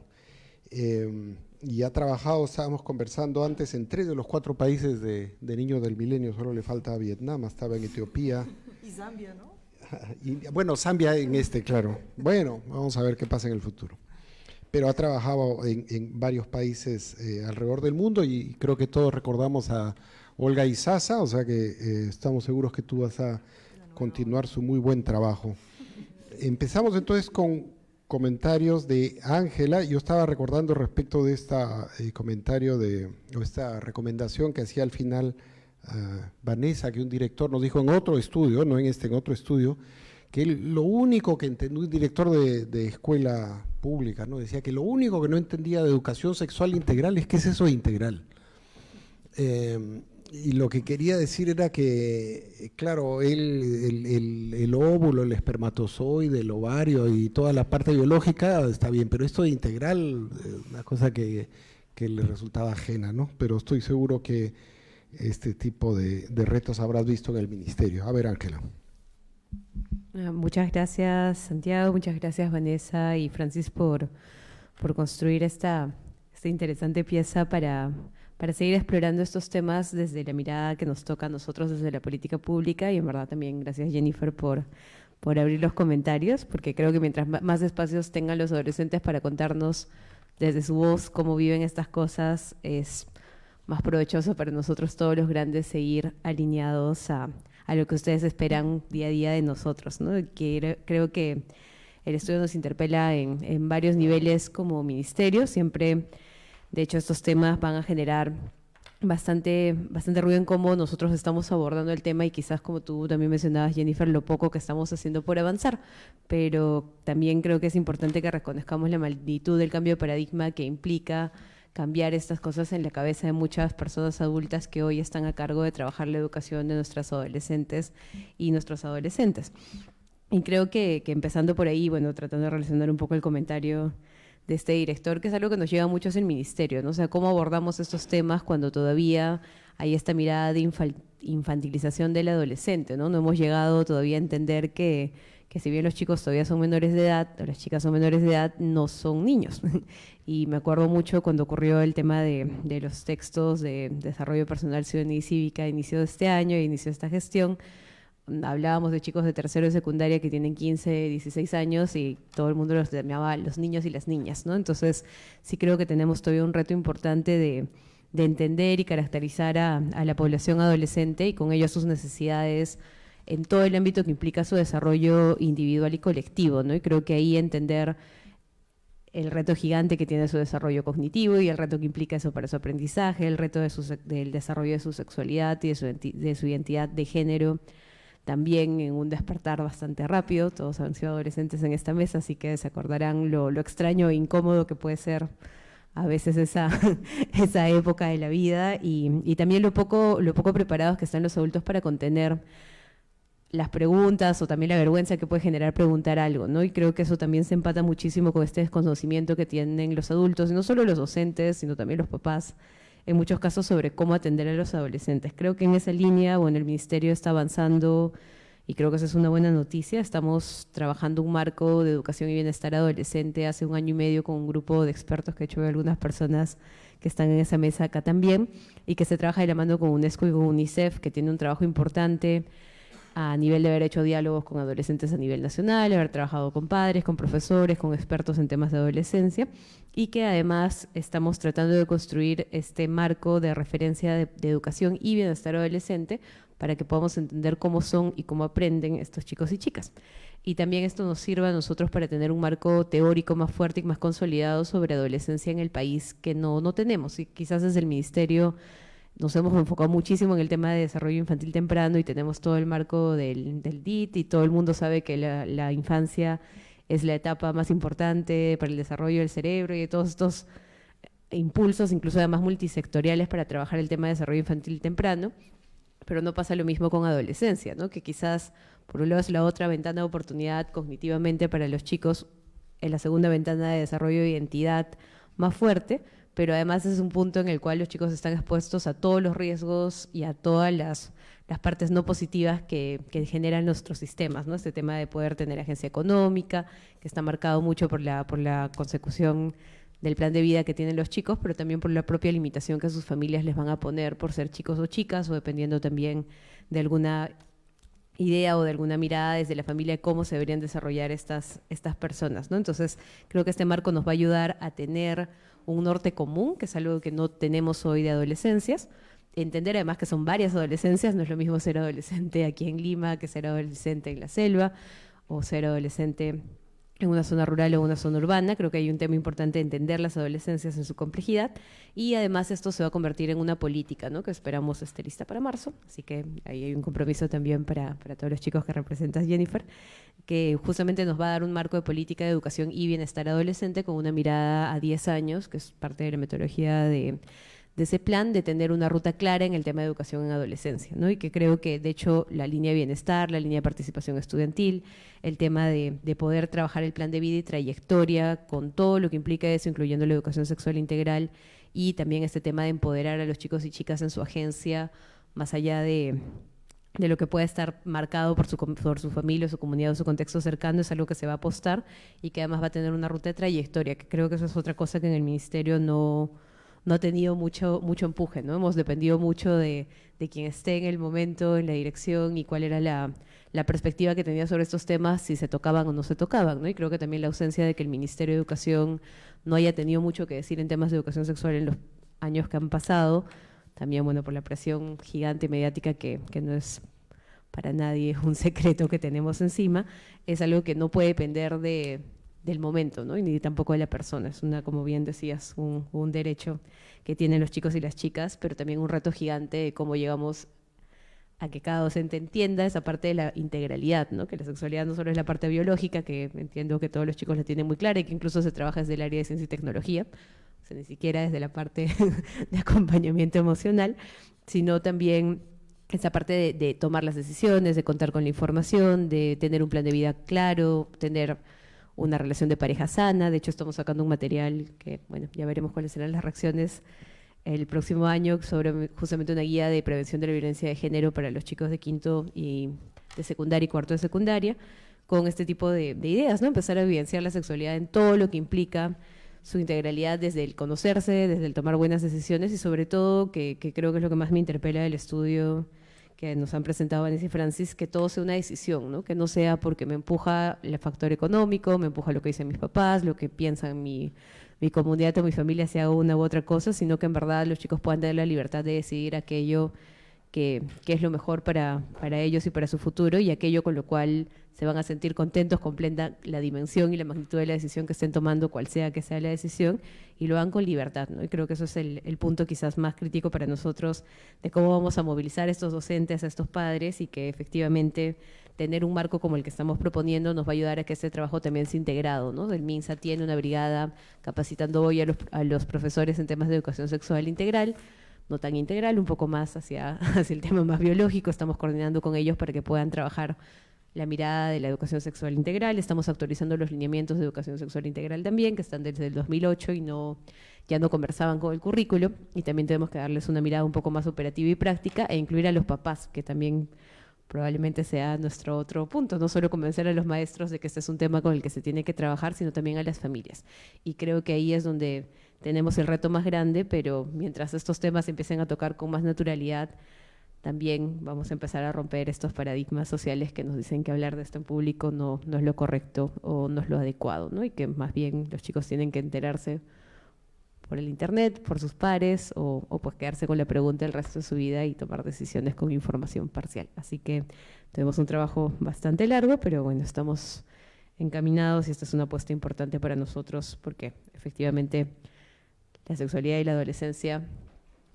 Y ha trabajado, estábamos conversando antes, en 3 de los 4 países de niños del milenio, solo le falta Vietnam, estaba en Etiopía. Y Zambia, ¿no? Y, bueno, Zambia en claro. Bueno, vamos a ver qué pasa en el futuro. Pero ha trabajado en varios países alrededor del mundo y creo que todos recordamos a Olga Izaza, o sea que estamos seguros que tú vas a continuar su muy buen trabajo. Empezamos entonces con comentarios de Ángela. Yo estaba recordando respecto de comentario o esta recomendación que hacía al final Vanessa, que un director nos dijo en otro estudio, no en en otro estudio, que lo único que entendió, un director de escuela pública, ¿no? Decía que lo único que no entendía de educación sexual integral es qué es eso de integral. Y lo que quería decir era que, claro, el óvulo, el espermatozoide, el ovario y toda la parte biológica está bien, pero esto de integral, una cosa que le resultaba ajena, ¿no? Pero estoy seguro que este tipo de retos habrás visto en el ministerio. A ver, Ángela. Muchas gracias, Santiago, muchas gracias, Vanessa y Francis, por construir esta interesante pieza para seguir explorando estos temas desde la mirada que nos toca a nosotros desde la política pública, y en verdad también gracias, Jennifer, por abrir los comentarios, porque creo que mientras más espacios tengan los adolescentes para contarnos desde su voz cómo viven estas cosas, es más provechoso para nosotros todos los grandes seguir alineados a lo que ustedes esperan día a día de nosotros, ¿no? Creo que el estudio nos interpela en varios niveles como ministerio. Siempre, de hecho, estos temas van a generar bastante ruido en cómo nosotros estamos abordando el tema, y quizás, como tú también mencionabas, Jennifer, lo poco que estamos haciendo por avanzar, pero también creo que es importante que reconozcamos la magnitud del cambio de paradigma que implica cambiar estas cosas en la cabeza de muchas personas adultas que hoy están a cargo de trabajar la educación de nuestras adolescentes y nuestros adolescentes. Y creo que empezando por ahí, bueno, tratando de relacionar un poco el comentario de este director, que es algo que nos lleva a muchos en el ministerio, ¿no? O sea, cómo abordamos estos temas cuando todavía hay esta mirada de infantilización del adolescente, ¿no? No hemos llegado todavía a entender que si bien los chicos todavía son menores de edad, o las chicas son menores de edad, no son niños. Y me acuerdo mucho cuando ocurrió el tema de los textos de desarrollo personal, ciudadanía y cívica a inicio de este año, a inicio de esta gestión. Hablábamos de chicos de tercero de secundaria que tienen 15, 16 años y todo el mundo los llamaba los niños y las niñas, ¿no? Entonces sí creo que tenemos todavía un reto importante de entender y caracterizar a la población adolescente y con ello sus necesidades en todo el ámbito que implica su desarrollo individual y colectivo, ¿no? Y creo que ahí entender el reto gigante que tiene su desarrollo cognitivo y el reto que implica eso para su aprendizaje, el reto del desarrollo de su sexualidad y de su identidad de género, también en un despertar bastante rápido. Todos han sido adolescentes en esta mesa, así que se acordarán lo extraño e incómodo que puede ser a veces esa época de la vida, y también lo poco preparados que están los adultos para contener las preguntas o también la vergüenza que puede generar preguntar algo, ¿no? Y creo que eso también se empata muchísimo con este desconocimiento que tienen los adultos, y no solo los docentes, sino también los papás, en muchos casos, sobre cómo atender a los adolescentes. Creo que en esa línea, bueno, el ministerio está avanzando, y creo que esa es una buena noticia. Estamos trabajando un marco de educación y bienestar adolescente hace 1 año y medio con un grupo de expertos que he hecho de algunas personas que están en esa mesa acá también, y que se trabaja de la mano con UNESCO y con UNICEF, que tiene un trabajo importante a nivel de haber hecho diálogos con adolescentes a nivel nacional, haber trabajado con padres, con profesores, con expertos en temas de adolescencia, y que además estamos tratando de construir este marco de referencia de educación y bienestar adolescente para que podamos entender cómo son y cómo aprenden estos chicos y chicas. Y también esto nos sirve a nosotros para tener un marco teórico más fuerte y más consolidado sobre adolescencia en el país, que no tenemos, y quizás desde el ministerio nos hemos enfocado muchísimo en el tema de desarrollo infantil temprano y tenemos todo el marco del DIT, y todo el mundo sabe que la infancia es la etapa más importante para el desarrollo del cerebro y de todos estos impulsos, incluso además multisectoriales, para trabajar el tema de desarrollo infantil temprano. Pero no pasa lo mismo con adolescencia, ¿no? Que quizás por un lado es la otra ventana de oportunidad cognitivamente para los chicos, en la segunda ventana de desarrollo de identidad más fuerte, pero además es un punto en el cual los chicos están expuestos a todos los riesgos y a todas las partes no positivas que generan nuestros sistemas, ¿no? Este tema de poder tener agencia económica, que está marcado mucho por la consecución del plan de vida que tienen los chicos, pero también por la propia limitación que sus familias les van a poner por ser chicos o chicas, o dependiendo también de alguna idea o de alguna mirada desde la familia de cómo se deberían desarrollar estas personas, ¿no? Entonces, creo que este marco nos va a ayudar a tener un norte común, que es algo que no tenemos hoy de adolescencias. Entender además que son varias adolescencias, no es lo mismo ser adolescente aquí en Lima que ser adolescente en la selva, o ser adolescente en una zona rural o una zona urbana. Creo que hay un tema importante de entender las adolescencias en su complejidad, y además esto se va a convertir en una política, ¿no?, que esperamos esté lista para marzo, así que ahí hay un compromiso también para todos los chicos que representas, Jennifer, que justamente nos va a dar un marco de política de educación y bienestar adolescente con una mirada a 10 años, que es parte de la metodología de ese plan, de tener una ruta clara en el tema de educación en adolescencia, ¿no? Y que creo que, de hecho, la línea de bienestar, la línea de participación estudiantil, el tema de poder trabajar el plan de vida y trayectoria con todo lo que implica eso, incluyendo la educación sexual integral, y también este tema de empoderar a los chicos y chicas en su agencia, más allá de lo que pueda estar marcado por su familia, su comunidad o su contexto cercano, es algo que se va a apostar y que además va a tener una ruta de trayectoria, que creo que eso es otra cosa que en el ministerio no ha tenido mucho empuje, ¿no? Hemos dependido mucho de quien esté en el momento, en la dirección, y cuál era la perspectiva que tenía sobre estos temas, si se tocaban o no se tocaban, ¿no? Y creo que también la ausencia de que el Ministerio de Educación no haya tenido mucho que decir en temas de educación sexual en los años que han pasado, también, bueno, por la presión gigante mediática que no es para nadie un secreto que tenemos encima, es algo que no puede depender del momento, ¿no? Y ni tampoco de la persona. Es como bien decías, un derecho que tienen los chicos y las chicas, pero también un reto gigante de cómo llegamos a que cada docente entienda esa parte de la integralidad, ¿no? Que la sexualidad no solo es la parte biológica, que entiendo que todos los chicos la tienen muy clara y que incluso se trabaja desde el área de ciencia y tecnología, o sea, ni siquiera desde la parte de acompañamiento emocional, sino también esa parte de tomar las decisiones, de contar con la información, de tener un plan de vida claro, tener una relación de pareja sana. De hecho, estamos sacando un material que, bueno, ya veremos cuáles serán las reacciones el próximo año sobre justamente una guía de prevención de la violencia de género para los chicos de quinto y de secundaria y cuarto de secundaria, con este tipo de ideas, ¿no? Empezar a evidenciar la sexualidad en todo lo que implica su integralidad, desde el conocerse, desde el tomar buenas decisiones, y sobre todo, que creo que es lo que más me interpela del estudio que nos han presentado Vanessa y Francis, que todo sea una decisión, ¿no? Que no sea porque me empuja el factor económico, me empuja lo que dicen mis papás, lo que piensan mi comunidad o mi familia, si hago una u otra cosa, sino que en verdad los chicos puedan tener la libertad de decidir aquello que es lo mejor para ellos y para su futuro, y aquello con lo cual se van a sentir contentos, comprendan la dimensión y la magnitud de la decisión que estén tomando, cual sea que sea la decisión, y lo hagan con libertad, ¿no? Y creo que eso es el punto quizás más crítico para nosotros, de cómo vamos a movilizar a estos docentes, a estos padres, y que efectivamente tener un marco como el que estamos proponiendo nos va a ayudar a que este trabajo también sea integrado, ¿no? El MINSA tiene una brigada capacitando hoy a los profesores en temas de educación sexual integral, no tan integral, un poco más hacia el tema más biológico. Estamos coordinando con ellos para que puedan trabajar la mirada de la educación sexual integral. Estamos actualizando los lineamientos de educación sexual integral también, que están desde el 2008 y ya no conversaban con el currículo, y también tenemos que darles una mirada un poco más operativa y práctica, e incluir a los papás, que también probablemente sea nuestro otro punto, no solo convencer a los maestros de que este es un tema con el que se tiene que trabajar, sino también a las familias. Y creo que ahí es donde tenemos el reto más grande, pero mientras estos temas empiecen a tocar con más naturalidad, también vamos a empezar a romper estos paradigmas sociales que nos dicen que hablar de esto en público no es lo correcto o no es lo adecuado, ¿no? Y que más bien los chicos tienen que enterarse por el internet, por sus pares, o pues quedarse con la pregunta el resto de su vida y tomar decisiones con información parcial. Así que tenemos un trabajo bastante largo, pero bueno, estamos encaminados, y esta es una apuesta importante para nosotros, porque efectivamente la sexualidad y la adolescencia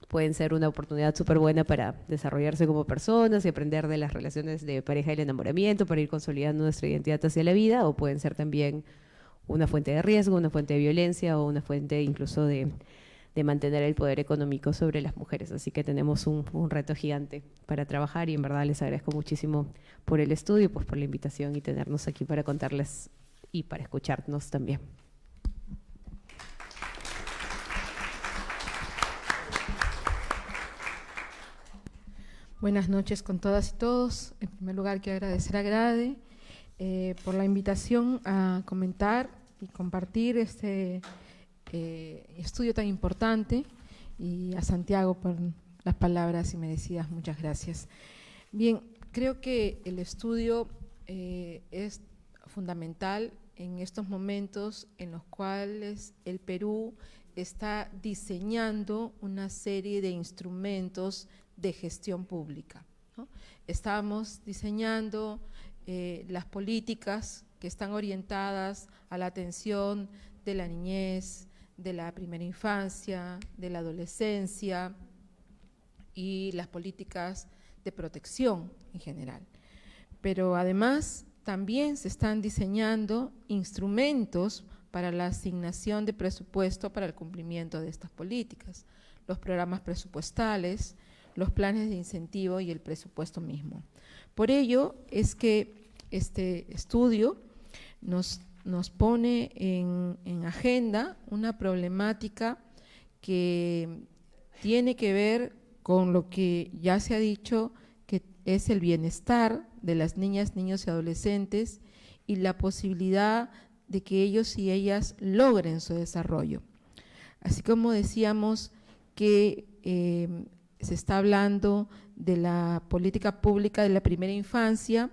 pueden ser una oportunidad súper buena para desarrollarse como personas y aprender de las relaciones de pareja y el enamoramiento, para ir consolidando nuestra identidad hacia la vida, o pueden ser también una fuente de riesgo, una fuente de violencia, o una fuente incluso de mantener el poder económico sobre las mujeres. Así que tenemos un reto gigante para trabajar, y en verdad les agradezco muchísimo por el estudio, pues por la invitación y tenernos aquí para contarles y para escucharnos también. Buenas noches con todas y todos. En primer lugar, quiero agradecer a Grade por la invitación a comentar y compartir este estudio tan importante, y a Santiago por las palabras y merecidas muchas gracias. Bien, creo que el estudio es fundamental en estos momentos en los cuales el Perú está diseñando una serie de instrumentos de gestión pública, ¿no? Estamos diseñando las políticas que están orientadas a la atención de la niñez, de la primera infancia, de la adolescencia y las políticas de protección en general. Pero además también se están diseñando instrumentos para la asignación de presupuesto para el cumplimiento de estas políticas, los programas presupuestales, los planes de incentivo y el presupuesto mismo. Por ello es que este estudio nos pone en agenda una problemática que tiene que ver con lo que ya se ha dicho, que es el bienestar de las niñas, niños y adolescentes y la posibilidad de que ellos y ellas logren su desarrollo. Así como decíamos que se está hablando de la política pública de la primera infancia,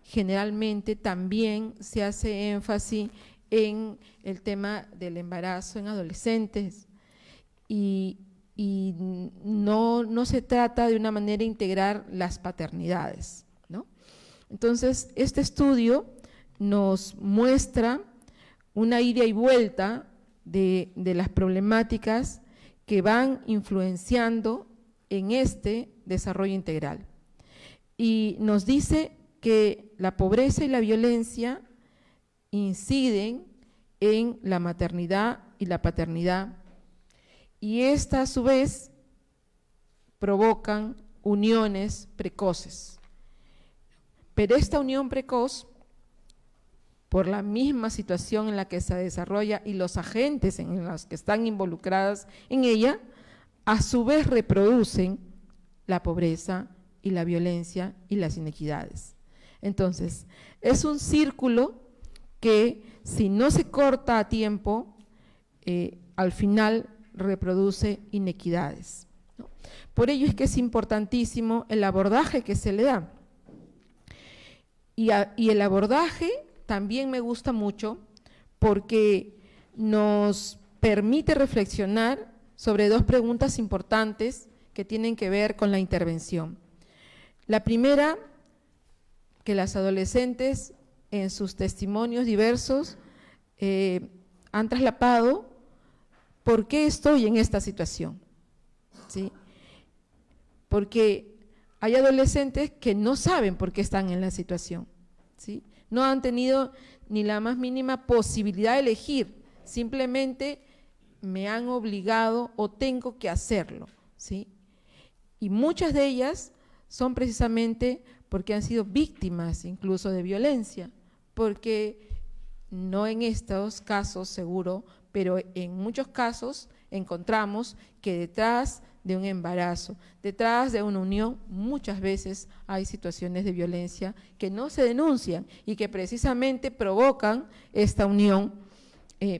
generalmente también se hace énfasis en el tema del embarazo en adolescentes y no se trata de una manera de integrar las paternidades, ¿no? Entonces, este estudio nos muestra una ida y vuelta de las problemáticas que van influenciando en este desarrollo integral. Y nos dice que la pobreza y la violencia inciden en la maternidad y la paternidad, y esta a su vez provocan uniones precoces. Pero esta unión precoz, por la misma situación en la que se desarrolla y los agentes en los que están involucrados en ella, a su vez reproducen la pobreza y la violencia y las inequidades. Entonces, es un círculo que si no se corta a tiempo, al final reproduce inequidades, ¿no? Por ello es que es importantísimo el abordaje que se le da. Y el abordaje también me gusta mucho porque nos permite reflexionar sobre dos preguntas importantes que tienen que ver con la intervención. La primera, que las adolescentes en sus testimonios diversos han traslapado por qué estoy en esta situación, ¿sí? Porque hay adolescentes que no saben por qué están en la situación, ¿sí? No han tenido ni la más mínima posibilidad de elegir, simplemente me han obligado o tengo que hacerlo, ¿sí? Y muchas de ellas son precisamente porque han sido víctimas incluso de violencia, porque no en estos casos seguro, pero en muchos casos encontramos que detrás de un embarazo, detrás de una unión, muchas veces hay situaciones de violencia que no se denuncian y que precisamente provocan esta unión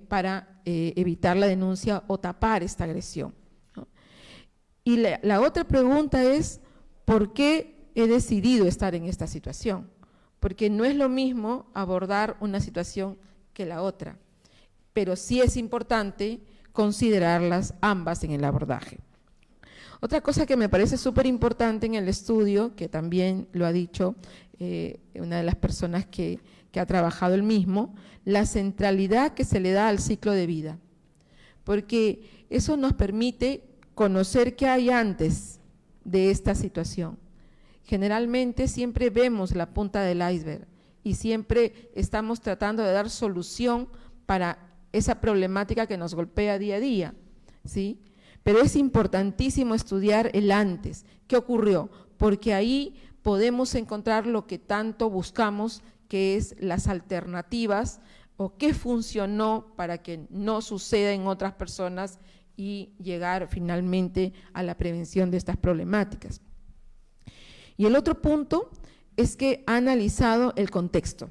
para evitar la denuncia o tapar esta agresión, ¿no? Y la otra pregunta es, ¿por qué he decidido estar en esta situación? Porque no es lo mismo abordar una situación que la otra, pero sí es importante considerarlas ambas en el abordaje. Otra cosa que me parece súper importante en el estudio, que también lo ha dicho una de las personas que ha trabajado el mismo, la centralidad que se le da al ciclo de vida, porque eso nos permite conocer qué hay antes de esta situación. Generalmente siempre vemos la punta del iceberg y siempre estamos tratando de dar solución para esa problemática que nos golpea día a día, ¿sí? Pero es importantísimo estudiar el antes. ¿Qué ocurrió? Porque ahí podemos encontrar lo que tanto buscamos, que es las alternativas o qué funcionó para que no suceda en otras personas y llegar finalmente a la prevención de estas problemáticas. Y el otro punto es que ha analizado el contexto.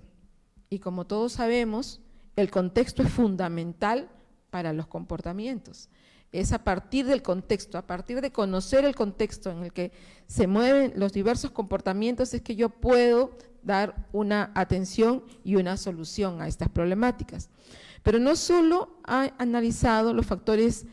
Y como todos sabemos, el contexto es fundamental para los comportamientos. Es a partir del contexto, a partir de conocer el contexto en el que se mueven los diversos comportamientos, es que yo puedo dar una atención y una solución a estas problemáticas. Pero no solo ha analizado los factores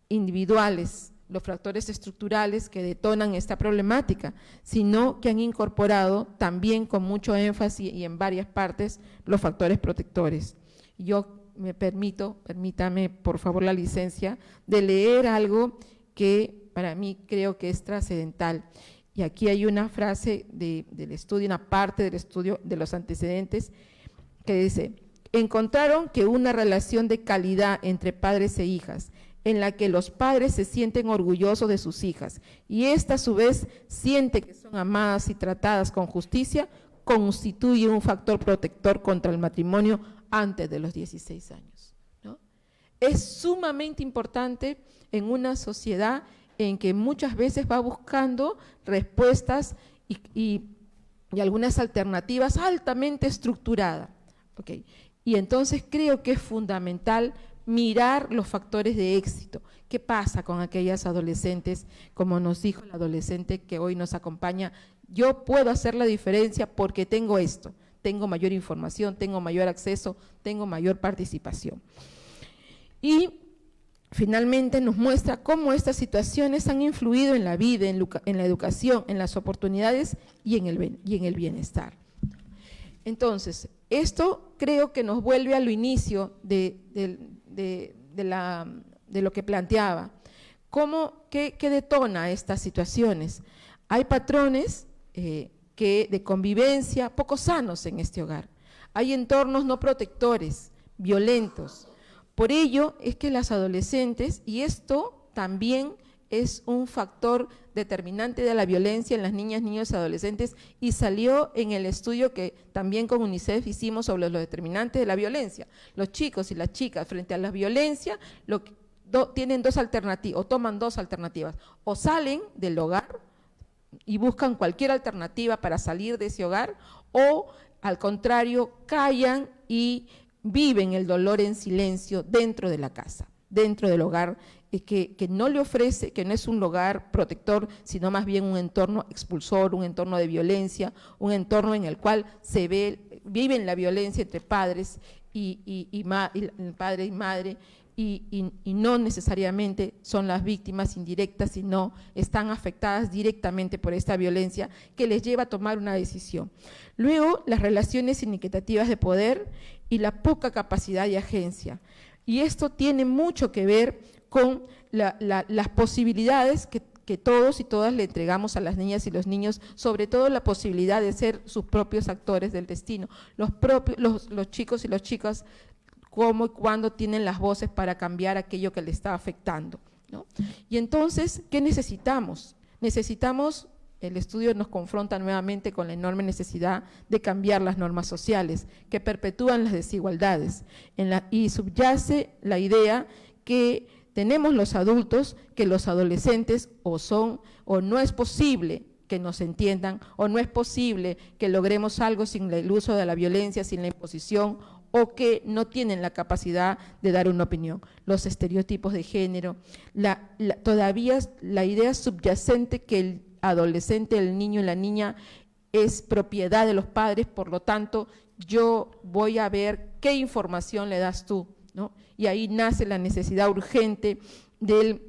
individuales los factores estructurales que detonan esta problemática, sino que han incorporado también con mucho énfasis y en varias partes los factores protectores. Yo permítame por favor la licencia de leer algo que para mí creo que es trascendental. Y aquí hay una frase del estudio, una parte del estudio de los antecedentes que dice: encontraron que una relación de calidad entre padres e hijas, en la que los padres se sienten orgullosos de sus hijas y ésta a su vez siente que son amadas y tratadas con justicia, constituye un factor protector contra el matrimonio antes de los 16 años, ¿no? Es sumamente importante en una sociedad en que muchas veces va buscando respuestas y algunas alternativas altamente estructuradas, ¿okay? Y entonces creo que es fundamental mirar los factores de éxito. ¿Qué pasa con aquellas adolescentes? Como nos dijo la adolescente que hoy nos acompaña, yo puedo hacer la diferencia porque tengo esto, tengo mayor información, tengo mayor acceso, tengo mayor participación. Y finalmente nos muestra cómo estas situaciones han influido en la vida, en la educación, en las oportunidades y en el bienestar. Entonces, esto creo que nos vuelve a lo inicio de lo que planteaba. ¿Qué detona estas situaciones? Hay patrones de convivencia poco sanos en este hogar. Hay entornos no protectores, violentos. Por ello es que las adolescentes, y esto también es un factor determinante de la violencia en las niñas, niños y adolescentes, y salió en el estudio que también con UNICEF hicimos sobre los determinantes de la violencia. Los chicos y las chicas frente a la violencia tienen dos alternativas, o toman dos alternativas, o salen del hogar y buscan cualquier alternativa para salir de ese hogar, o al contrario, callan y viven el dolor en silencio dentro de la casa, dentro del hogar, que no le ofrece, que no es un hogar protector, sino más bien un entorno expulsor, un entorno de violencia, un entorno en el cual viven la violencia entre padres padre y madre, y no necesariamente son las víctimas indirectas, sino están afectadas directamente por esta violencia que les lleva a tomar una decisión. Luego, las relaciones inequitativas de poder y la poca capacidad de agencia. Y esto tiene mucho que ver con las posibilidades que todos y todas le entregamos a las niñas y los niños, sobre todo la posibilidad de ser sus propios actores del destino. Los chicos y las chicas, cómo y cuándo tienen las voces para cambiar aquello que les está afectando, ¿no? Y entonces, ¿qué necesitamos? Necesitamos, el estudio nos confronta nuevamente con la enorme necesidad de cambiar las normas sociales que perpetúan las desigualdades, y subyace la idea que tenemos los adultos, que los adolescentes o no es posible que nos entiendan, o no es posible que logremos algo sin el uso de la violencia, sin la imposición, o que no tienen la capacidad de dar una opinión. Los estereotipos de género, todavía la idea subyacente que el adolescente, el niño y la niña es propiedad de los padres, por lo tanto, yo voy a ver qué información le das tú, ¿no? Y ahí nace la necesidad urgente de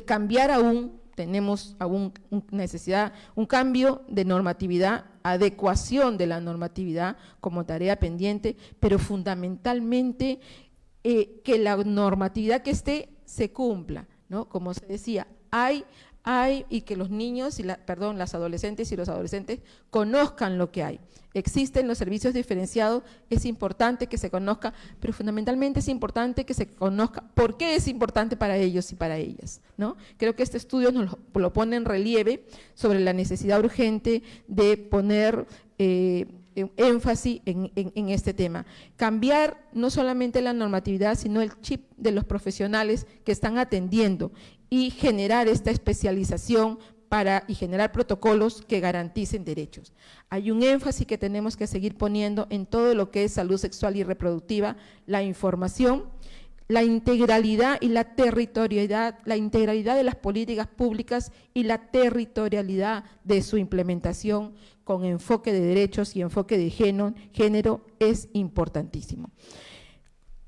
cambiar tenemos aún necesidad, un cambio de normatividad, adecuación de la normatividad como tarea pendiente, pero fundamentalmente que la normatividad que esté se cumpla, ¿no? Como se decía, y que los niños, las adolescentes y los adolescentes conozcan lo que hay. Existen los servicios diferenciados, es importante que se conozca, pero fundamentalmente es importante que se conozca por qué es importante para ellos y para ellas, ¿no? Creo que este estudio nos lo pone en relieve sobre la necesidad urgente de poner énfasis en este tema. Cambiar no solamente la normatividad, sino el chip de los profesionales que están atendiendo y generar esta especialización y generar protocolos que garanticen derechos. Hay un énfasis que tenemos que seguir poniendo en todo lo que es salud sexual y reproductiva, la información, la integralidad y la territorialidad de las políticas públicas y la territorialidad de su implementación con enfoque de derechos y enfoque de género es importantísimo.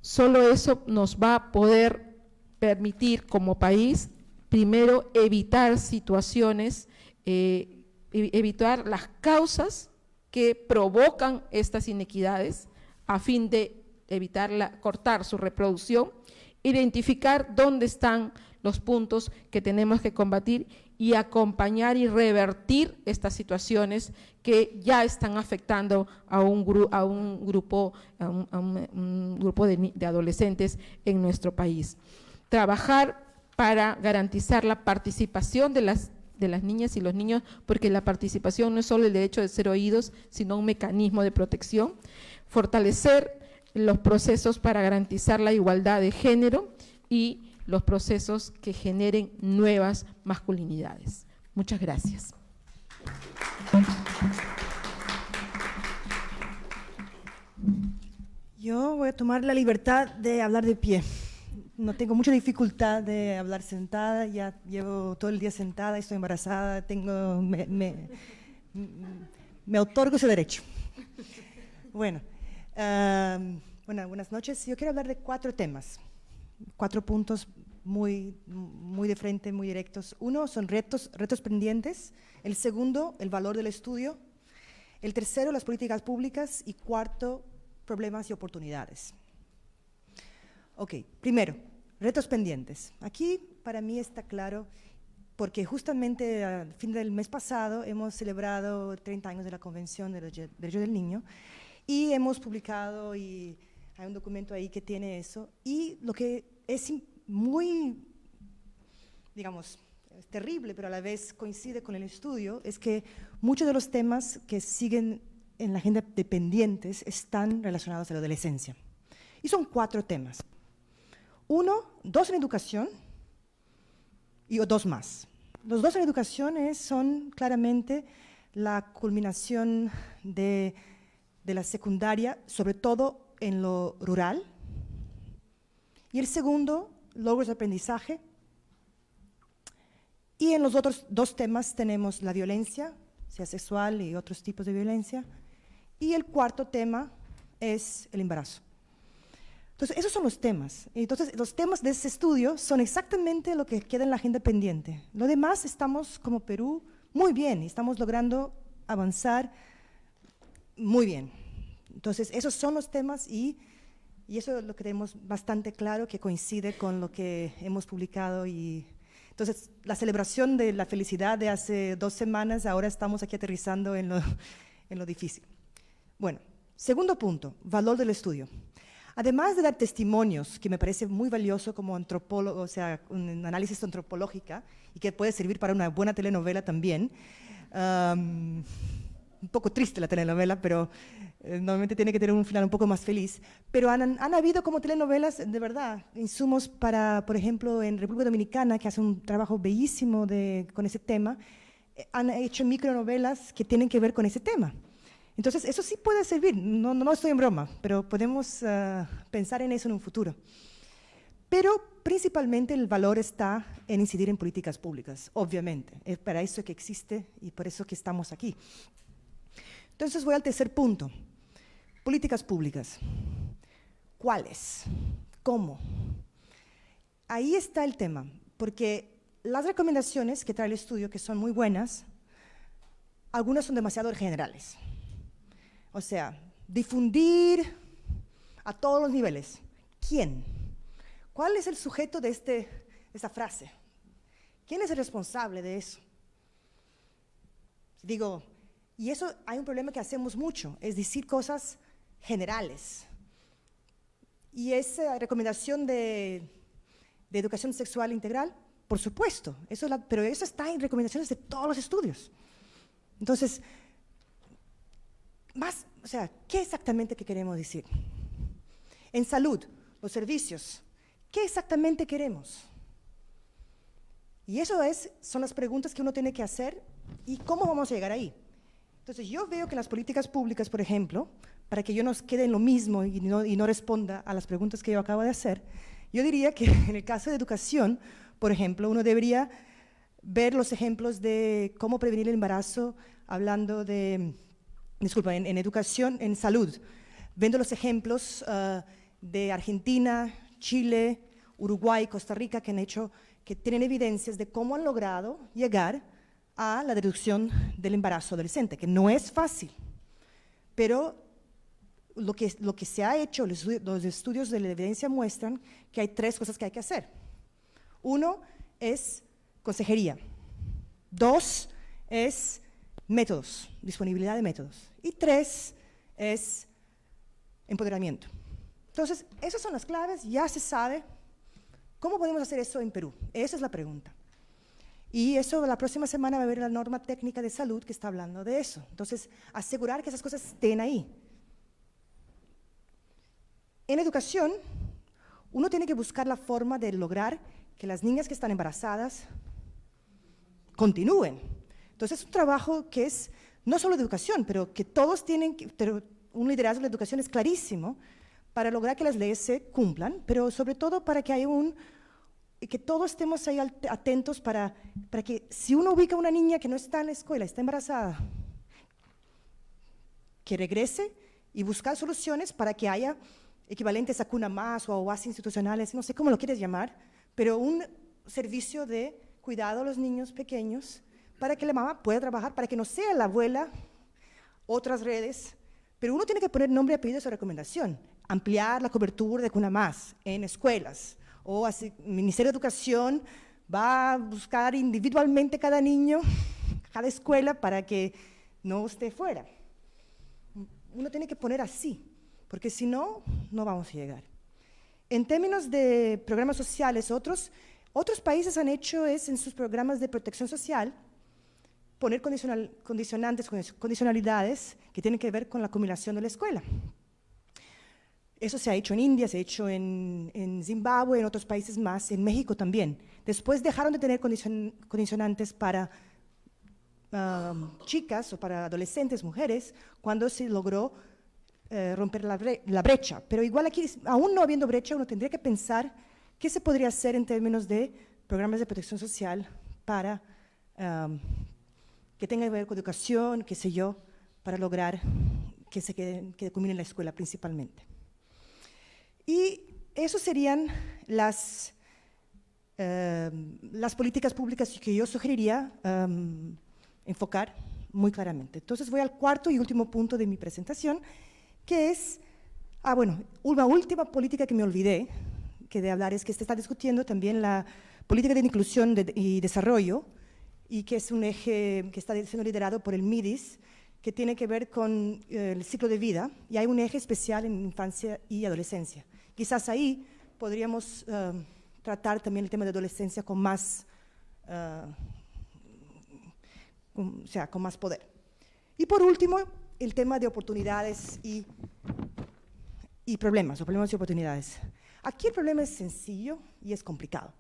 Solo eso nos va a poder permitir como país primero evitar situaciones, evitar las causas que provocan estas inequidades a fin de evitar cortar su reproducción, identificar dónde están los puntos que tenemos que combatir y acompañar y revertir estas situaciones que ya están afectando a un grupo de adolescentes en nuestro país. Trabajar para garantizar la participación de las niñas y los niños, porque la participación no es solo el derecho de ser oídos, sino un mecanismo de protección. Fortalecer los procesos para garantizar la igualdad de género y los procesos que generen nuevas masculinidades. Muchas gracias. Yo voy a tomar la libertad de hablar de pie. No tengo mucha dificultad de hablar sentada, ya llevo todo el día sentada, estoy embarazada, me otorgo ese derecho. Bueno, buenas noches. Yo quiero hablar de 4 temas, 4 puntos muy de frente, muy directos. Uno son retos pendientes, el segundo, el valor del estudio, el tercero, las políticas públicas y cuarto, problemas y oportunidades. Ok, primero, retos pendientes. Aquí para mí está claro, porque justamente al fin del mes pasado hemos celebrado 30 años de la Convención de los Derechos del Niño y hemos publicado, y hay un documento ahí que tiene eso, y lo que es muy, digamos, es terrible, pero a la vez coincide con el estudio, es que muchos de los temas que siguen en la agenda de pendientes están relacionados a la adolescencia. Y son 4 temas. 2 en educación y 2 más. Los 2 en educación son claramente la culminación de la secundaria, sobre todo en lo rural. Y el segundo, logros de aprendizaje. Y en los otros 2 temas tenemos la violencia, sea sexual y otros tipos de violencia. Y el cuarto tema es el embarazo. Entonces, esos son los temas. Entonces, los temas de ese estudio son exactamente lo que queda en la agenda pendiente. Lo demás estamos, como Perú, muy bien, y estamos logrando avanzar muy bien. Entonces, esos son los temas y eso es lo que tenemos bastante claro, que coincide con lo que hemos publicado. Y entonces, la celebración de la felicidad de hace 2 semanas, ahora estamos aquí aterrizando en lo difícil. Bueno, segundo punto, valor del estudio. Además de dar testimonios, que me parece muy valioso como antropólogo, o sea, un análisis antropológica, y que puede servir para una buena telenovela también. Un poco triste la telenovela, pero normalmente tiene que tener un final un poco más feliz. Pero han habido como telenovelas, de verdad, insumos para, por ejemplo, en República Dominicana, que hace un trabajo bellísimo con ese tema, han hecho micronovelas que tienen que ver con ese tema. Entonces, eso sí puede servir, no estoy en broma, pero podemos pensar en eso en un futuro. Pero principalmente el valor está en incidir en políticas públicas, obviamente. Es para eso que existe y por eso que estamos aquí. Entonces voy al tercer punto, políticas públicas. ¿Cuáles? ¿Cómo? Ahí está el tema, porque las recomendaciones que trae el estudio, que son muy buenas, algunas son demasiado generales. O sea, difundir a todos los niveles. ¿Quién? ¿Cuál es el sujeto de esta frase? ¿Quién es el responsable de eso? Digo, y eso hay un problema que hacemos mucho, es decir cosas generales. Y esa recomendación de educación sexual integral, por supuesto, pero eso está en recomendaciones de todos los estudios. Entonces, o sea, ¿qué exactamente queremos decir? En salud, los servicios, ¿qué exactamente queremos? Y eso son las preguntas que uno tiene que hacer y cómo vamos a llegar ahí. Entonces, yo veo que las políticas públicas, por ejemplo, para que yo no quede en lo mismo y no responda a las preguntas que yo acabo de hacer, yo diría que en el caso de educación, por ejemplo, uno debería ver los ejemplos de cómo prevenir el embarazo, hablando en educación, en salud, viendo los ejemplos de Argentina, Chile, Uruguay, Costa Rica, que han hecho que tienen evidencias de cómo han logrado llegar a la reducción del embarazo adolescente, que no es fácil, pero lo que se ha hecho, los estudios de la evidencia muestran que hay 3 cosas que hay que hacer. 1 es consejería. 2 es métodos, disponibilidad de métodos. Y 3 es empoderamiento. Entonces, esas son las claves, ya se sabe. ¿Cómo podemos hacer eso en Perú? Esa es la pregunta. Y eso la próxima semana va a haber la norma técnica de salud que está hablando de eso. Entonces, asegurar que esas cosas estén ahí. En educación, uno tiene que buscar la forma de lograr que las niñas que están embarazadas continúen. Entonces, es un trabajo que es no solo de educación, pero que todos tienen, pero un liderazgo de la educación es clarísimo para lograr que las leyes se cumplan, pero sobre todo para que haya que todos estemos ahí atentos para que si uno ubica a una niña que no está en la escuela, está embarazada, que regrese y buscar soluciones para que haya equivalentes a Cuna Más o oasis institucionales, no sé cómo lo quieres llamar, pero un servicio de cuidado a los niños pequeños para que la mamá pueda trabajar, para que no sea la abuela, otras redes, pero uno tiene que poner nombre y apellido a esa recomendación, ampliar la cobertura de Cuna Más en escuelas, o así, el Ministerio de Educación va a buscar individualmente cada niño, cada escuela, para que no esté fuera. Uno tiene que poner así, porque si no, no vamos a llegar. En términos de programas sociales, otros países han hecho en sus programas de protección social, poner condicionalidades que tienen que ver con la combinación de la escuela. Eso se ha hecho en India, se ha hecho en Zimbabue, en otros países más, en México también. Después dejaron de tener condicionantes para chicas o para adolescentes, mujeres, cuando se logró romper la brecha. Pero igual aquí, aún no habiendo brecha, uno tendría que pensar qué se podría hacer en términos de programas de protección social para que tenga que ver con educación, qué sé yo, para lograr que culmine la escuela principalmente. Y eso serían las políticas públicas que yo sugeriría enfocar muy claramente. Entonces voy al cuarto y último punto de mi presentación, que es, una última política que me olvidé de hablar, es que se está discutiendo también la política de inclusión y desarrollo, y que es un eje que está siendo liderado por el MIDIS, que tiene que ver con el ciclo de vida, y hay un eje especial en infancia y adolescencia. Quizás ahí podríamos tratar también el tema de adolescencia con más poder. Y por último, el tema de oportunidades y problemas, o problemas y oportunidades. Aquí el problema es sencillo y es complicado.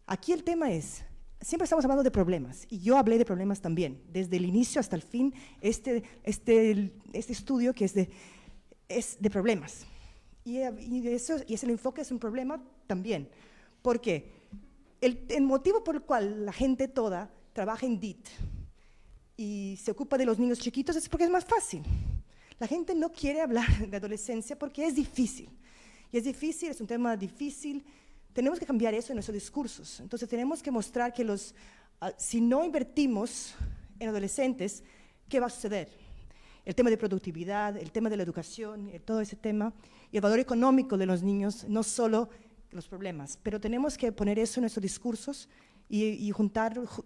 Aquí el tema es, siempre estamos hablando de problemas, y yo hablé de problemas también, desde el inicio hasta el fin, este estudio que es de problemas. Y ese enfoque es un problema también, porque el motivo por el cual la gente toda trabaja en DIT y se ocupa de los niños chiquitos es porque es más fácil. La gente no quiere hablar de adolescencia porque es difícil. Y es difícil, es un tema difícil. Tenemos que cambiar eso en nuestros discursos. Entonces tenemos que mostrar que si no invertimos en adolescentes, ¿qué va a suceder? El tema de productividad, el tema de la educación, todo ese tema, y el valor económico de los niños, no solo los problemas, pero tenemos que poner eso en nuestros discursos y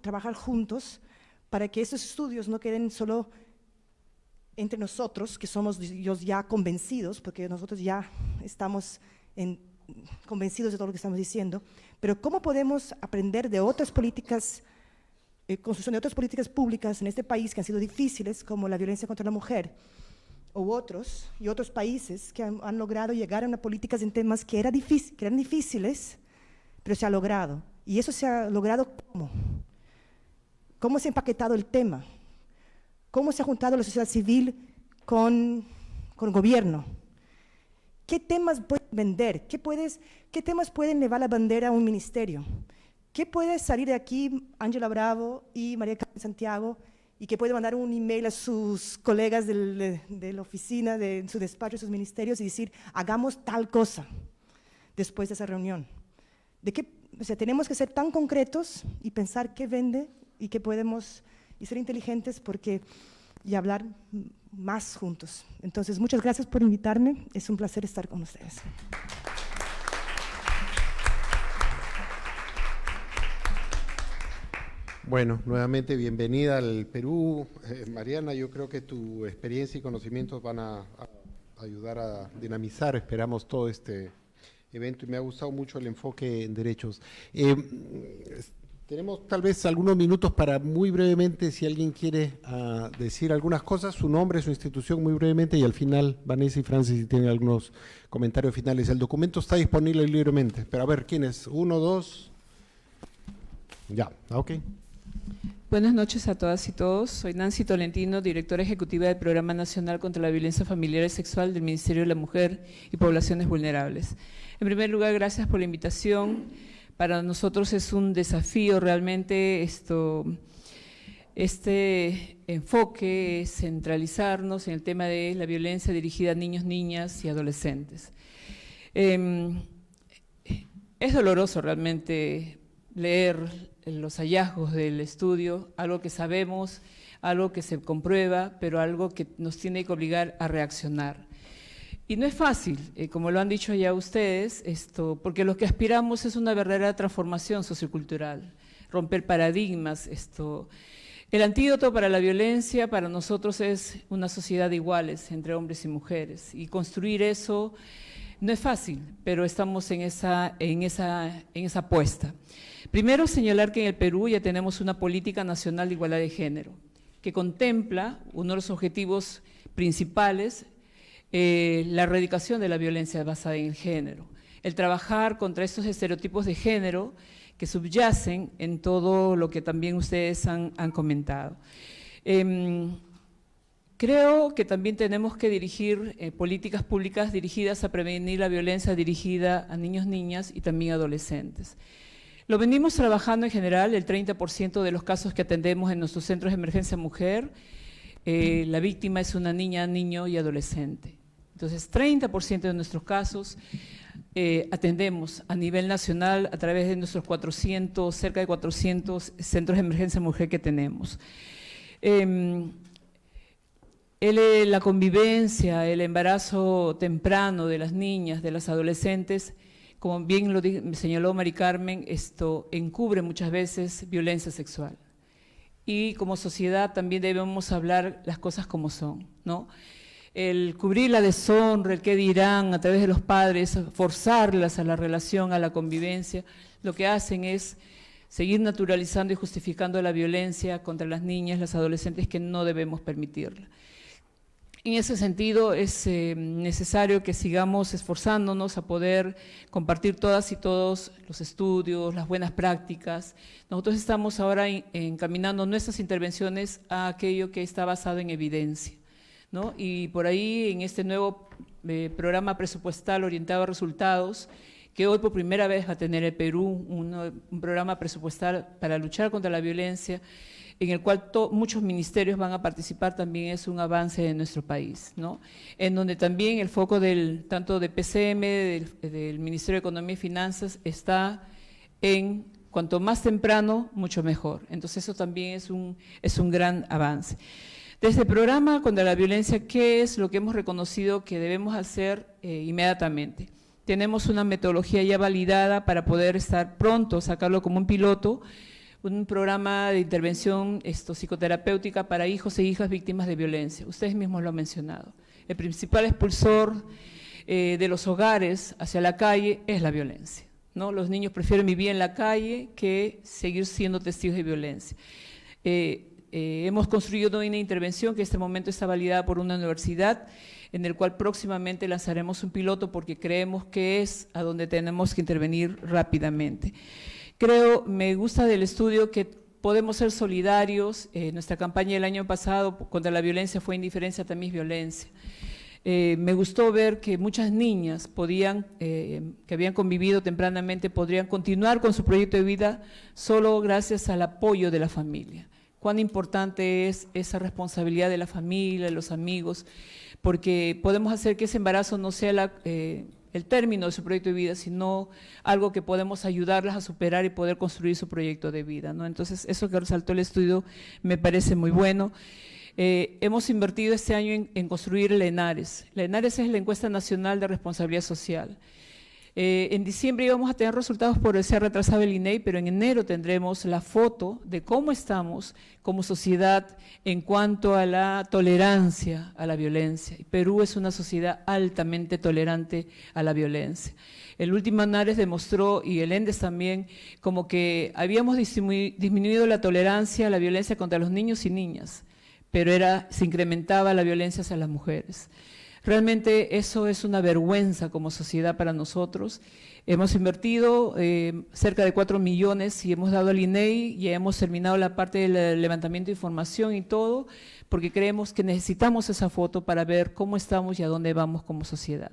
trabajar juntos para que esos estudios no queden solo entre nosotros, que somos ya convencidos, porque nosotros ya estamos convencidos de todo lo que estamos diciendo, pero cómo podemos aprender de otras políticas, construcción de otras políticas públicas en este país que han sido difíciles, como la violencia contra la mujer, u otros países que han logrado llegar a unas políticas en temas que eran difíciles, pero se ha logrado. Y eso se ha logrado ¿cómo? ¿Cómo se ha empaquetado el tema? ¿Cómo se ha juntado la sociedad civil con el gobierno? ¿Qué temas pueden vender? ¿Qué temas pueden llevar la bandera a un ministerio? ¿Qué puede salir de aquí Ángela Bravo y María Carmen Santiago y que puede mandar un email a sus colegas de la oficina, de su despacho, de sus ministerios y decir, hagamos tal cosa después de esa reunión? o sea, tenemos que ser tan concretos y pensar qué vende y qué podemos, y ser inteligentes y hablar más juntos. Entonces, muchas gracias por invitarme, es un placer estar con ustedes. Bueno, nuevamente bienvenida al Perú. Mariana, yo creo que tu experiencia y conocimientos van a ayudar a dinamizar, esperamos, todo este evento, y me ha gustado mucho el enfoque en derechos. Tenemos tal vez algunos minutos para, muy brevemente, si alguien quiere decir algunas cosas, su nombre, su institución, muy brevemente, y al final Vanessa y Francis, si tienen algunos comentarios finales. El documento está disponible libremente, pero a ver, ¿quién es? ¿Uno, dos? Ya, ok. Buenas noches a todas y todos. Soy Nancy Tolentino, directora ejecutiva del Programa Nacional contra la Violencia Familiar y Sexual del Ministerio de la Mujer y Poblaciones Vulnerables. En primer lugar, gracias por la invitación. Para nosotros es un desafío realmente este enfoque, centralizarnos en el tema de la violencia dirigida a niños, niñas y adolescentes. Es doloroso realmente leer los hallazgos del estudio, algo que sabemos, algo que se comprueba, pero algo que nos tiene que obligar a reaccionar. Y no es fácil, como lo han dicho ya ustedes, porque lo que aspiramos es una verdadera transformación sociocultural, romper paradigmas. El antídoto para la violencia para nosotros es una sociedad de iguales entre hombres y mujeres, y construir eso no es fácil, pero estamos en esa apuesta. Primero, señalar que en el Perú ya tenemos una política nacional de igualdad de género, que contempla uno de los objetivos principales, la erradicación de la violencia basada en el género, el trabajar contra estos estereotipos de género que subyacen en todo lo que también ustedes han comentado. Creo que también tenemos que dirigir políticas públicas dirigidas a prevenir la violencia dirigida a niños, niñas y también adolescentes. Lo venimos trabajando en general, el 30% de los casos que atendemos en nuestros centros de emergencia mujer, la víctima es una niña, niño y adolescente. Entonces, 30% de nuestros casos atendemos a nivel nacional a través de nuestros cerca de 400 centros de emergencia mujer que tenemos. La convivencia, el embarazo temprano de las niñas, de las adolescentes, como bien lo señaló Mari Carmen, encubre muchas veces violencia sexual. Y como sociedad también debemos hablar las cosas como son, ¿no? El cubrir la deshonra, el qué dirán a través de los padres, forzarlas a la relación, a la convivencia, lo que hacen es seguir naturalizando y justificando la violencia contra las niñas, las adolescentes, que no debemos permitirla. En ese sentido, es necesario que sigamos esforzándonos a poder compartir todas y todos los estudios, las buenas prácticas. Nosotros estamos ahora encaminando nuestras intervenciones a aquello que está basado en evidencia, ¿no? Y por ahí, en este nuevo programa presupuestal orientado a resultados, que hoy por primera vez va a tener el Perú, un programa presupuestal para luchar contra la violencia, en el cual muchos ministerios van a participar, también es un avance en nuestro país, ¿no? En donde también el foco tanto de PCM, del Ministerio de Economía y Finanzas, está en cuanto más temprano, mucho mejor. Entonces eso también es un gran avance. Desde el programa contra la violencia, ¿qué es lo que hemos reconocido que debemos hacer inmediatamente? Tenemos una metodología ya validada para poder estar pronto, sacarlo como un piloto, un programa de intervención psicoterapéutica para hijos e hijas víctimas de violencia. Ustedes mismos lo han mencionado. El principal expulsor de los hogares hacia la calle es la violencia, ¿no? Los niños prefieren vivir en la calle que seguir siendo testigos de violencia. Hemos construido una intervención que en este momento está validada por una universidad, en el cual próximamente lanzaremos un piloto porque creemos que es a donde tenemos que intervenir rápidamente. Me gusta del estudio que podemos ser solidarios. Nuestra campaña del año pasado contra la violencia fue indiferencia, también es violencia. Me gustó ver que muchas niñas que habían convivido tempranamente, podrían continuar con su proyecto de vida solo gracias al apoyo de la familia. Cuán importante es esa responsabilidad de la familia, de los amigos, porque podemos hacer que ese embarazo no sea el término de su proyecto de vida, sino algo que podemos ayudarlas a superar y poder construir su proyecto de vida, ¿no? Entonces, eso que resaltó el estudio me parece muy bueno. Hemos invertido este año en construir la ENARES. La ENARES es la Encuesta Nacional de Responsabilidad Social. En diciembre íbamos a tener resultados por se ha retrasado el INEI, pero en enero tendremos la foto de cómo estamos como sociedad en cuanto a la tolerancia a la violencia. Y Perú es una sociedad altamente tolerante a la violencia. El último ENARES demostró, y el ENDES también, como que habíamos disminuido la tolerancia a la violencia contra los niños y niñas, pero se incrementaba la violencia hacia las mujeres. Realmente eso es una vergüenza como sociedad para nosotros. Hemos invertido cerca de 4 millones y hemos dado al INEI y hemos terminado la parte del levantamiento de información y todo, porque creemos que necesitamos esa foto para ver cómo estamos y a dónde vamos como sociedad.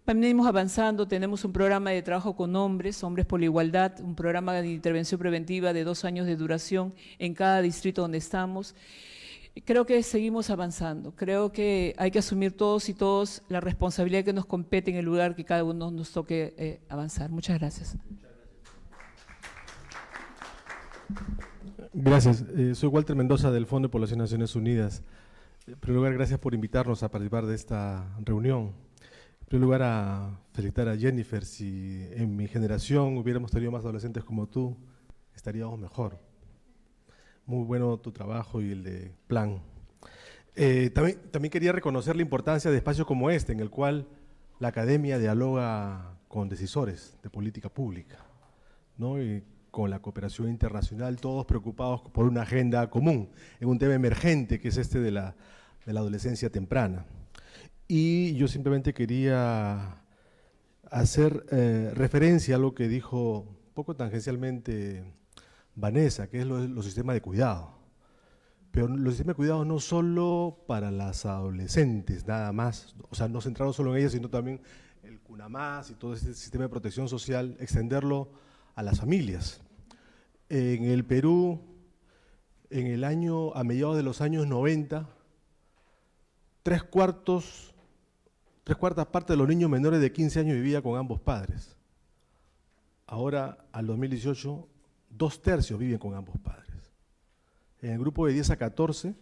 Venimos avanzando, tenemos un programa de trabajo con hombres por la igualdad, un programa de intervención preventiva de 2 años de duración en cada distrito donde estamos. Creo que seguimos avanzando, creo que hay que asumir todos y todos la responsabilidad que nos compete en el lugar que cada uno nos toque avanzar. Muchas gracias. Gracias. Soy Walter Mendoza del Fondo de Población de Naciones Unidas. En primer lugar, gracias por invitarnos a participar de esta reunión. En primer lugar, a felicitar a Jennifer. Si en mi generación hubiéramos tenido más adolescentes como tú, estaríamos mejor. Muy bueno tu trabajo y el de Plan. También quería reconocer la importancia de espacios como este, en el cual la academia dialoga con decisores de política pública, ¿no? Y con la cooperación internacional, todos preocupados por una agenda común, en un tema emergente que es este de la adolescencia temprana. Y yo simplemente quería hacer referencia a lo que dijo poco tangencialmente Vanessa, que es los sistemas de cuidado. Pero los sistemas de cuidado no solo para las adolescentes, nada más, o sea, no centrarnos solo en ellas, sino también el CUNAMAS y todo este sistema de protección social, extenderlo a las familias. En el Perú, a mediados de los años 90, tres cuartas partes de los niños menores de 15 años vivían con ambos padres. Ahora, al 2018, 2/3 viven con ambos padres. En el grupo de 10 a 14,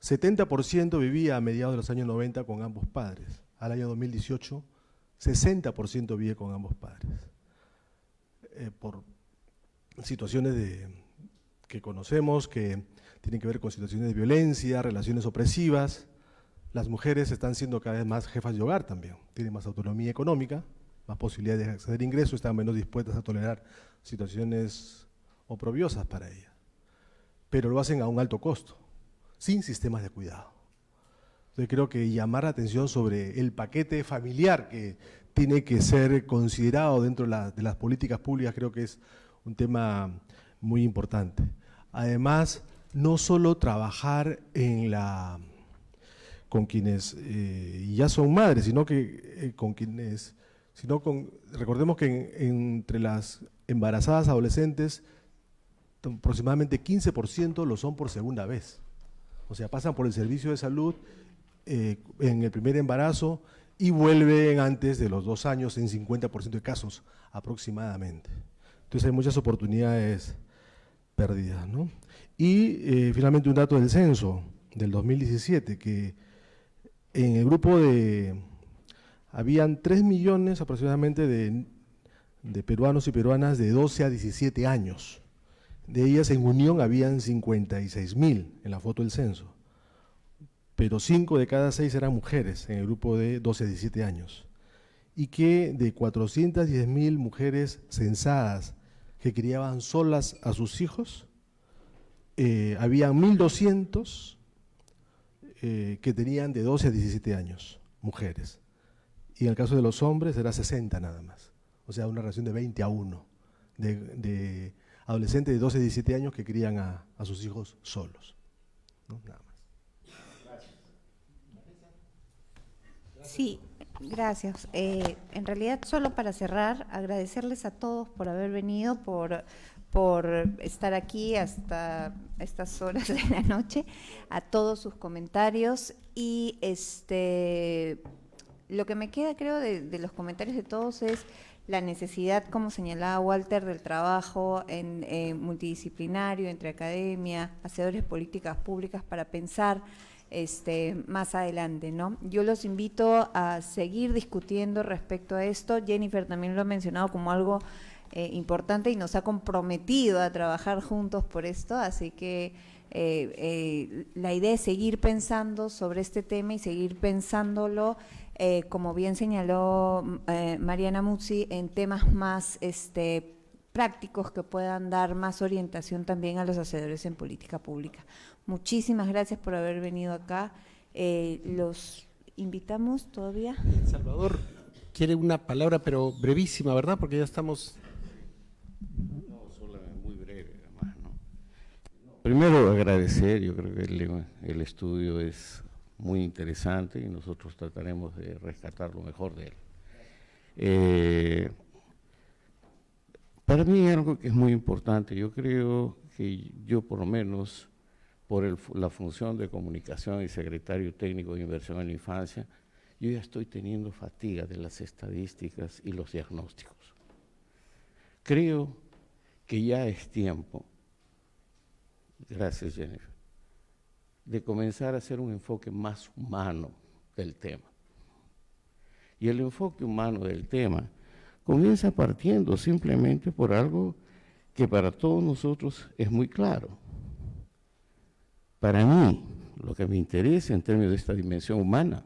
70% vivía a mediados de los años 90 con ambos padres. Al año 2018, 60% vive con ambos padres. Por situaciones que conocemos, que tienen que ver con situaciones de violencia, relaciones opresivas. Las mujeres están siendo cada vez más jefas de hogar también, tienen más autonomía económica, más posibilidades de acceder a ingresos, están menos dispuestas a tolerar situaciones oprobiosas para ellas. Pero lo hacen a un alto costo, sin sistemas de cuidado. Entonces creo que llamar la atención sobre el paquete familiar que tiene que ser considerado dentro de las políticas públicas, creo que es un tema muy importante. Además, no solo trabajar con quienes ya son madres, sino que recordemos que entre las embarazadas adolescentes, aproximadamente 15% lo son por segunda vez. O sea, pasan por el servicio de salud en el primer embarazo y vuelven antes de los 2 años en 50% de casos aproximadamente. Entonces hay muchas oportunidades perdidas, ¿no? Y finalmente un dato del censo del 2017, que en el grupo habían 3 millones aproximadamente de peruanos y peruanas de 12 a 17 años. De ellas en unión habían 56.000 en la foto del censo, pero 5 de cada 6 eran mujeres en el grupo de 12 a 17 años. Y que de 410.000 mujeres censadas que criaban solas a sus hijos, había 1.200 que tenían de 12 a 17 años, mujeres. Y en el caso de los hombres era 60 nada más. O sea, una relación de 20-1 de adolescentes de 12 a 17 años que crían a sus hijos solos, ¿no? Nada más. Sí, gracias. En realidad, solo para cerrar, agradecerles a todos por haber venido, por estar aquí hasta estas horas de la noche, a todos sus comentarios y lo que me queda, creo, de los comentarios de todos es la necesidad, como señalaba Walter, del trabajo multidisciplinario entre academia, hacedores de políticas públicas para pensar más adelante, ¿no? Yo los invito a seguir discutiendo respecto a esto. Jennifer también lo ha mencionado como algo importante y nos ha comprometido a trabajar juntos por esto, así que la idea es seguir pensando sobre este tema y seguir pensándolo, como bien señaló Mariana Muzzi, en temas más prácticos que puedan dar más orientación también a los hacedores en política pública. Muchísimas gracias por haber venido acá. Los invitamos todavía. Salvador quiere una palabra, pero brevísima, ¿verdad? Porque ya estamos... No, solamente muy breve, además, ¿no? Primero agradecer, yo creo que el estudio es muy interesante y nosotros trataremos de rescatar lo mejor de él. Para mí algo que es muy importante, yo creo que yo por lo menos, por la función de comunicación y secretario técnico de inversión en la infancia, yo ya estoy teniendo fatiga de las estadísticas y los diagnósticos. Creo que ya es tiempo, gracias Jennifer, de comenzar a hacer un enfoque más humano del tema. Y el enfoque humano del tema comienza partiendo simplemente por algo que para todos nosotros es muy claro. Para mí, lo que me interesa en términos de esta dimensión humana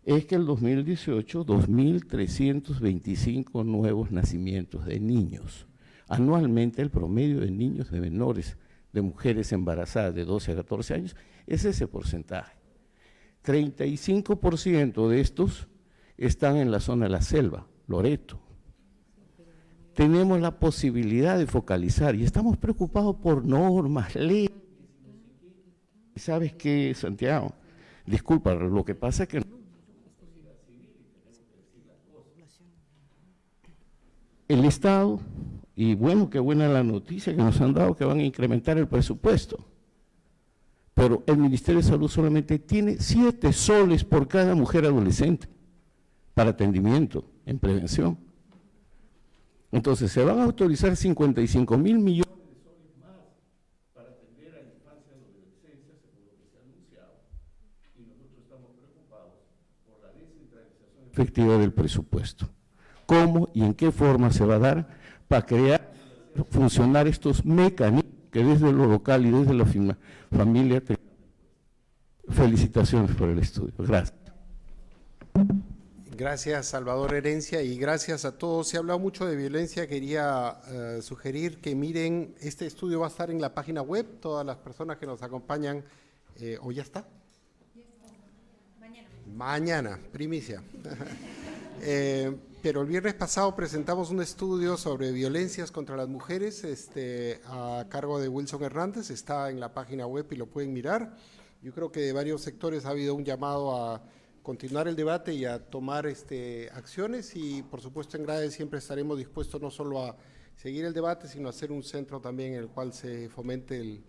es que el 2018, 2.325 nuevos nacimientos de niños. Anualmente el promedio de niños, de menores, de mujeres embarazadas de 12 a 14 años, es ese porcentaje. 35% de estos están en la zona de la selva, Loreto. Tenemos la posibilidad de focalizar y estamos preocupados por normas, leyes. ¿Sabes qué, Santiago? Disculpa, lo que pasa es que el Estado, y bueno, qué buena la noticia que nos han dado que van a incrementar el presupuesto, pero el Ministerio de Salud solamente tiene 7 soles por cada mujer adolescente para atendimiento en prevención. Entonces, se van a autorizar 55.000 millones de soles más para atender a la infancia y la adolescencia, según lo que se ha anunciado, y nosotros estamos preocupados por la descentralización efectiva del presupuesto. ¿Cómo y en qué forma se va a dar para crear, funcionar estos mecanismos que desde lo local y desde la familia? Felicitaciones por el estudio. Gracias. Gracias, Salvador Herencia, y gracias a todos. Se ha hablado mucho de violencia. Quería sugerir que miren, este estudio va a estar en la página web. Todas las personas que nos acompañan, ¿o ya está? Mañana, primicia. Pero el viernes pasado presentamos un estudio sobre violencias contra las mujeres a cargo de Wilson Hernández. Está en la página web y lo pueden mirar. Yo creo que de varios sectores ha habido un llamado a continuar el debate y a tomar acciones, y por supuesto en GRADE siempre estaremos dispuestos no solo a seguir el debate, sino a hacer un centro también en el cual se fomente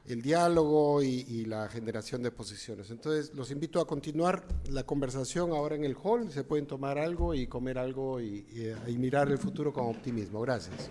el diálogo y la generación de posiciones. Entonces los invito a continuar la conversación ahora en el hall. Se pueden tomar algo y comer algo y mirar el futuro con optimismo. Gracias.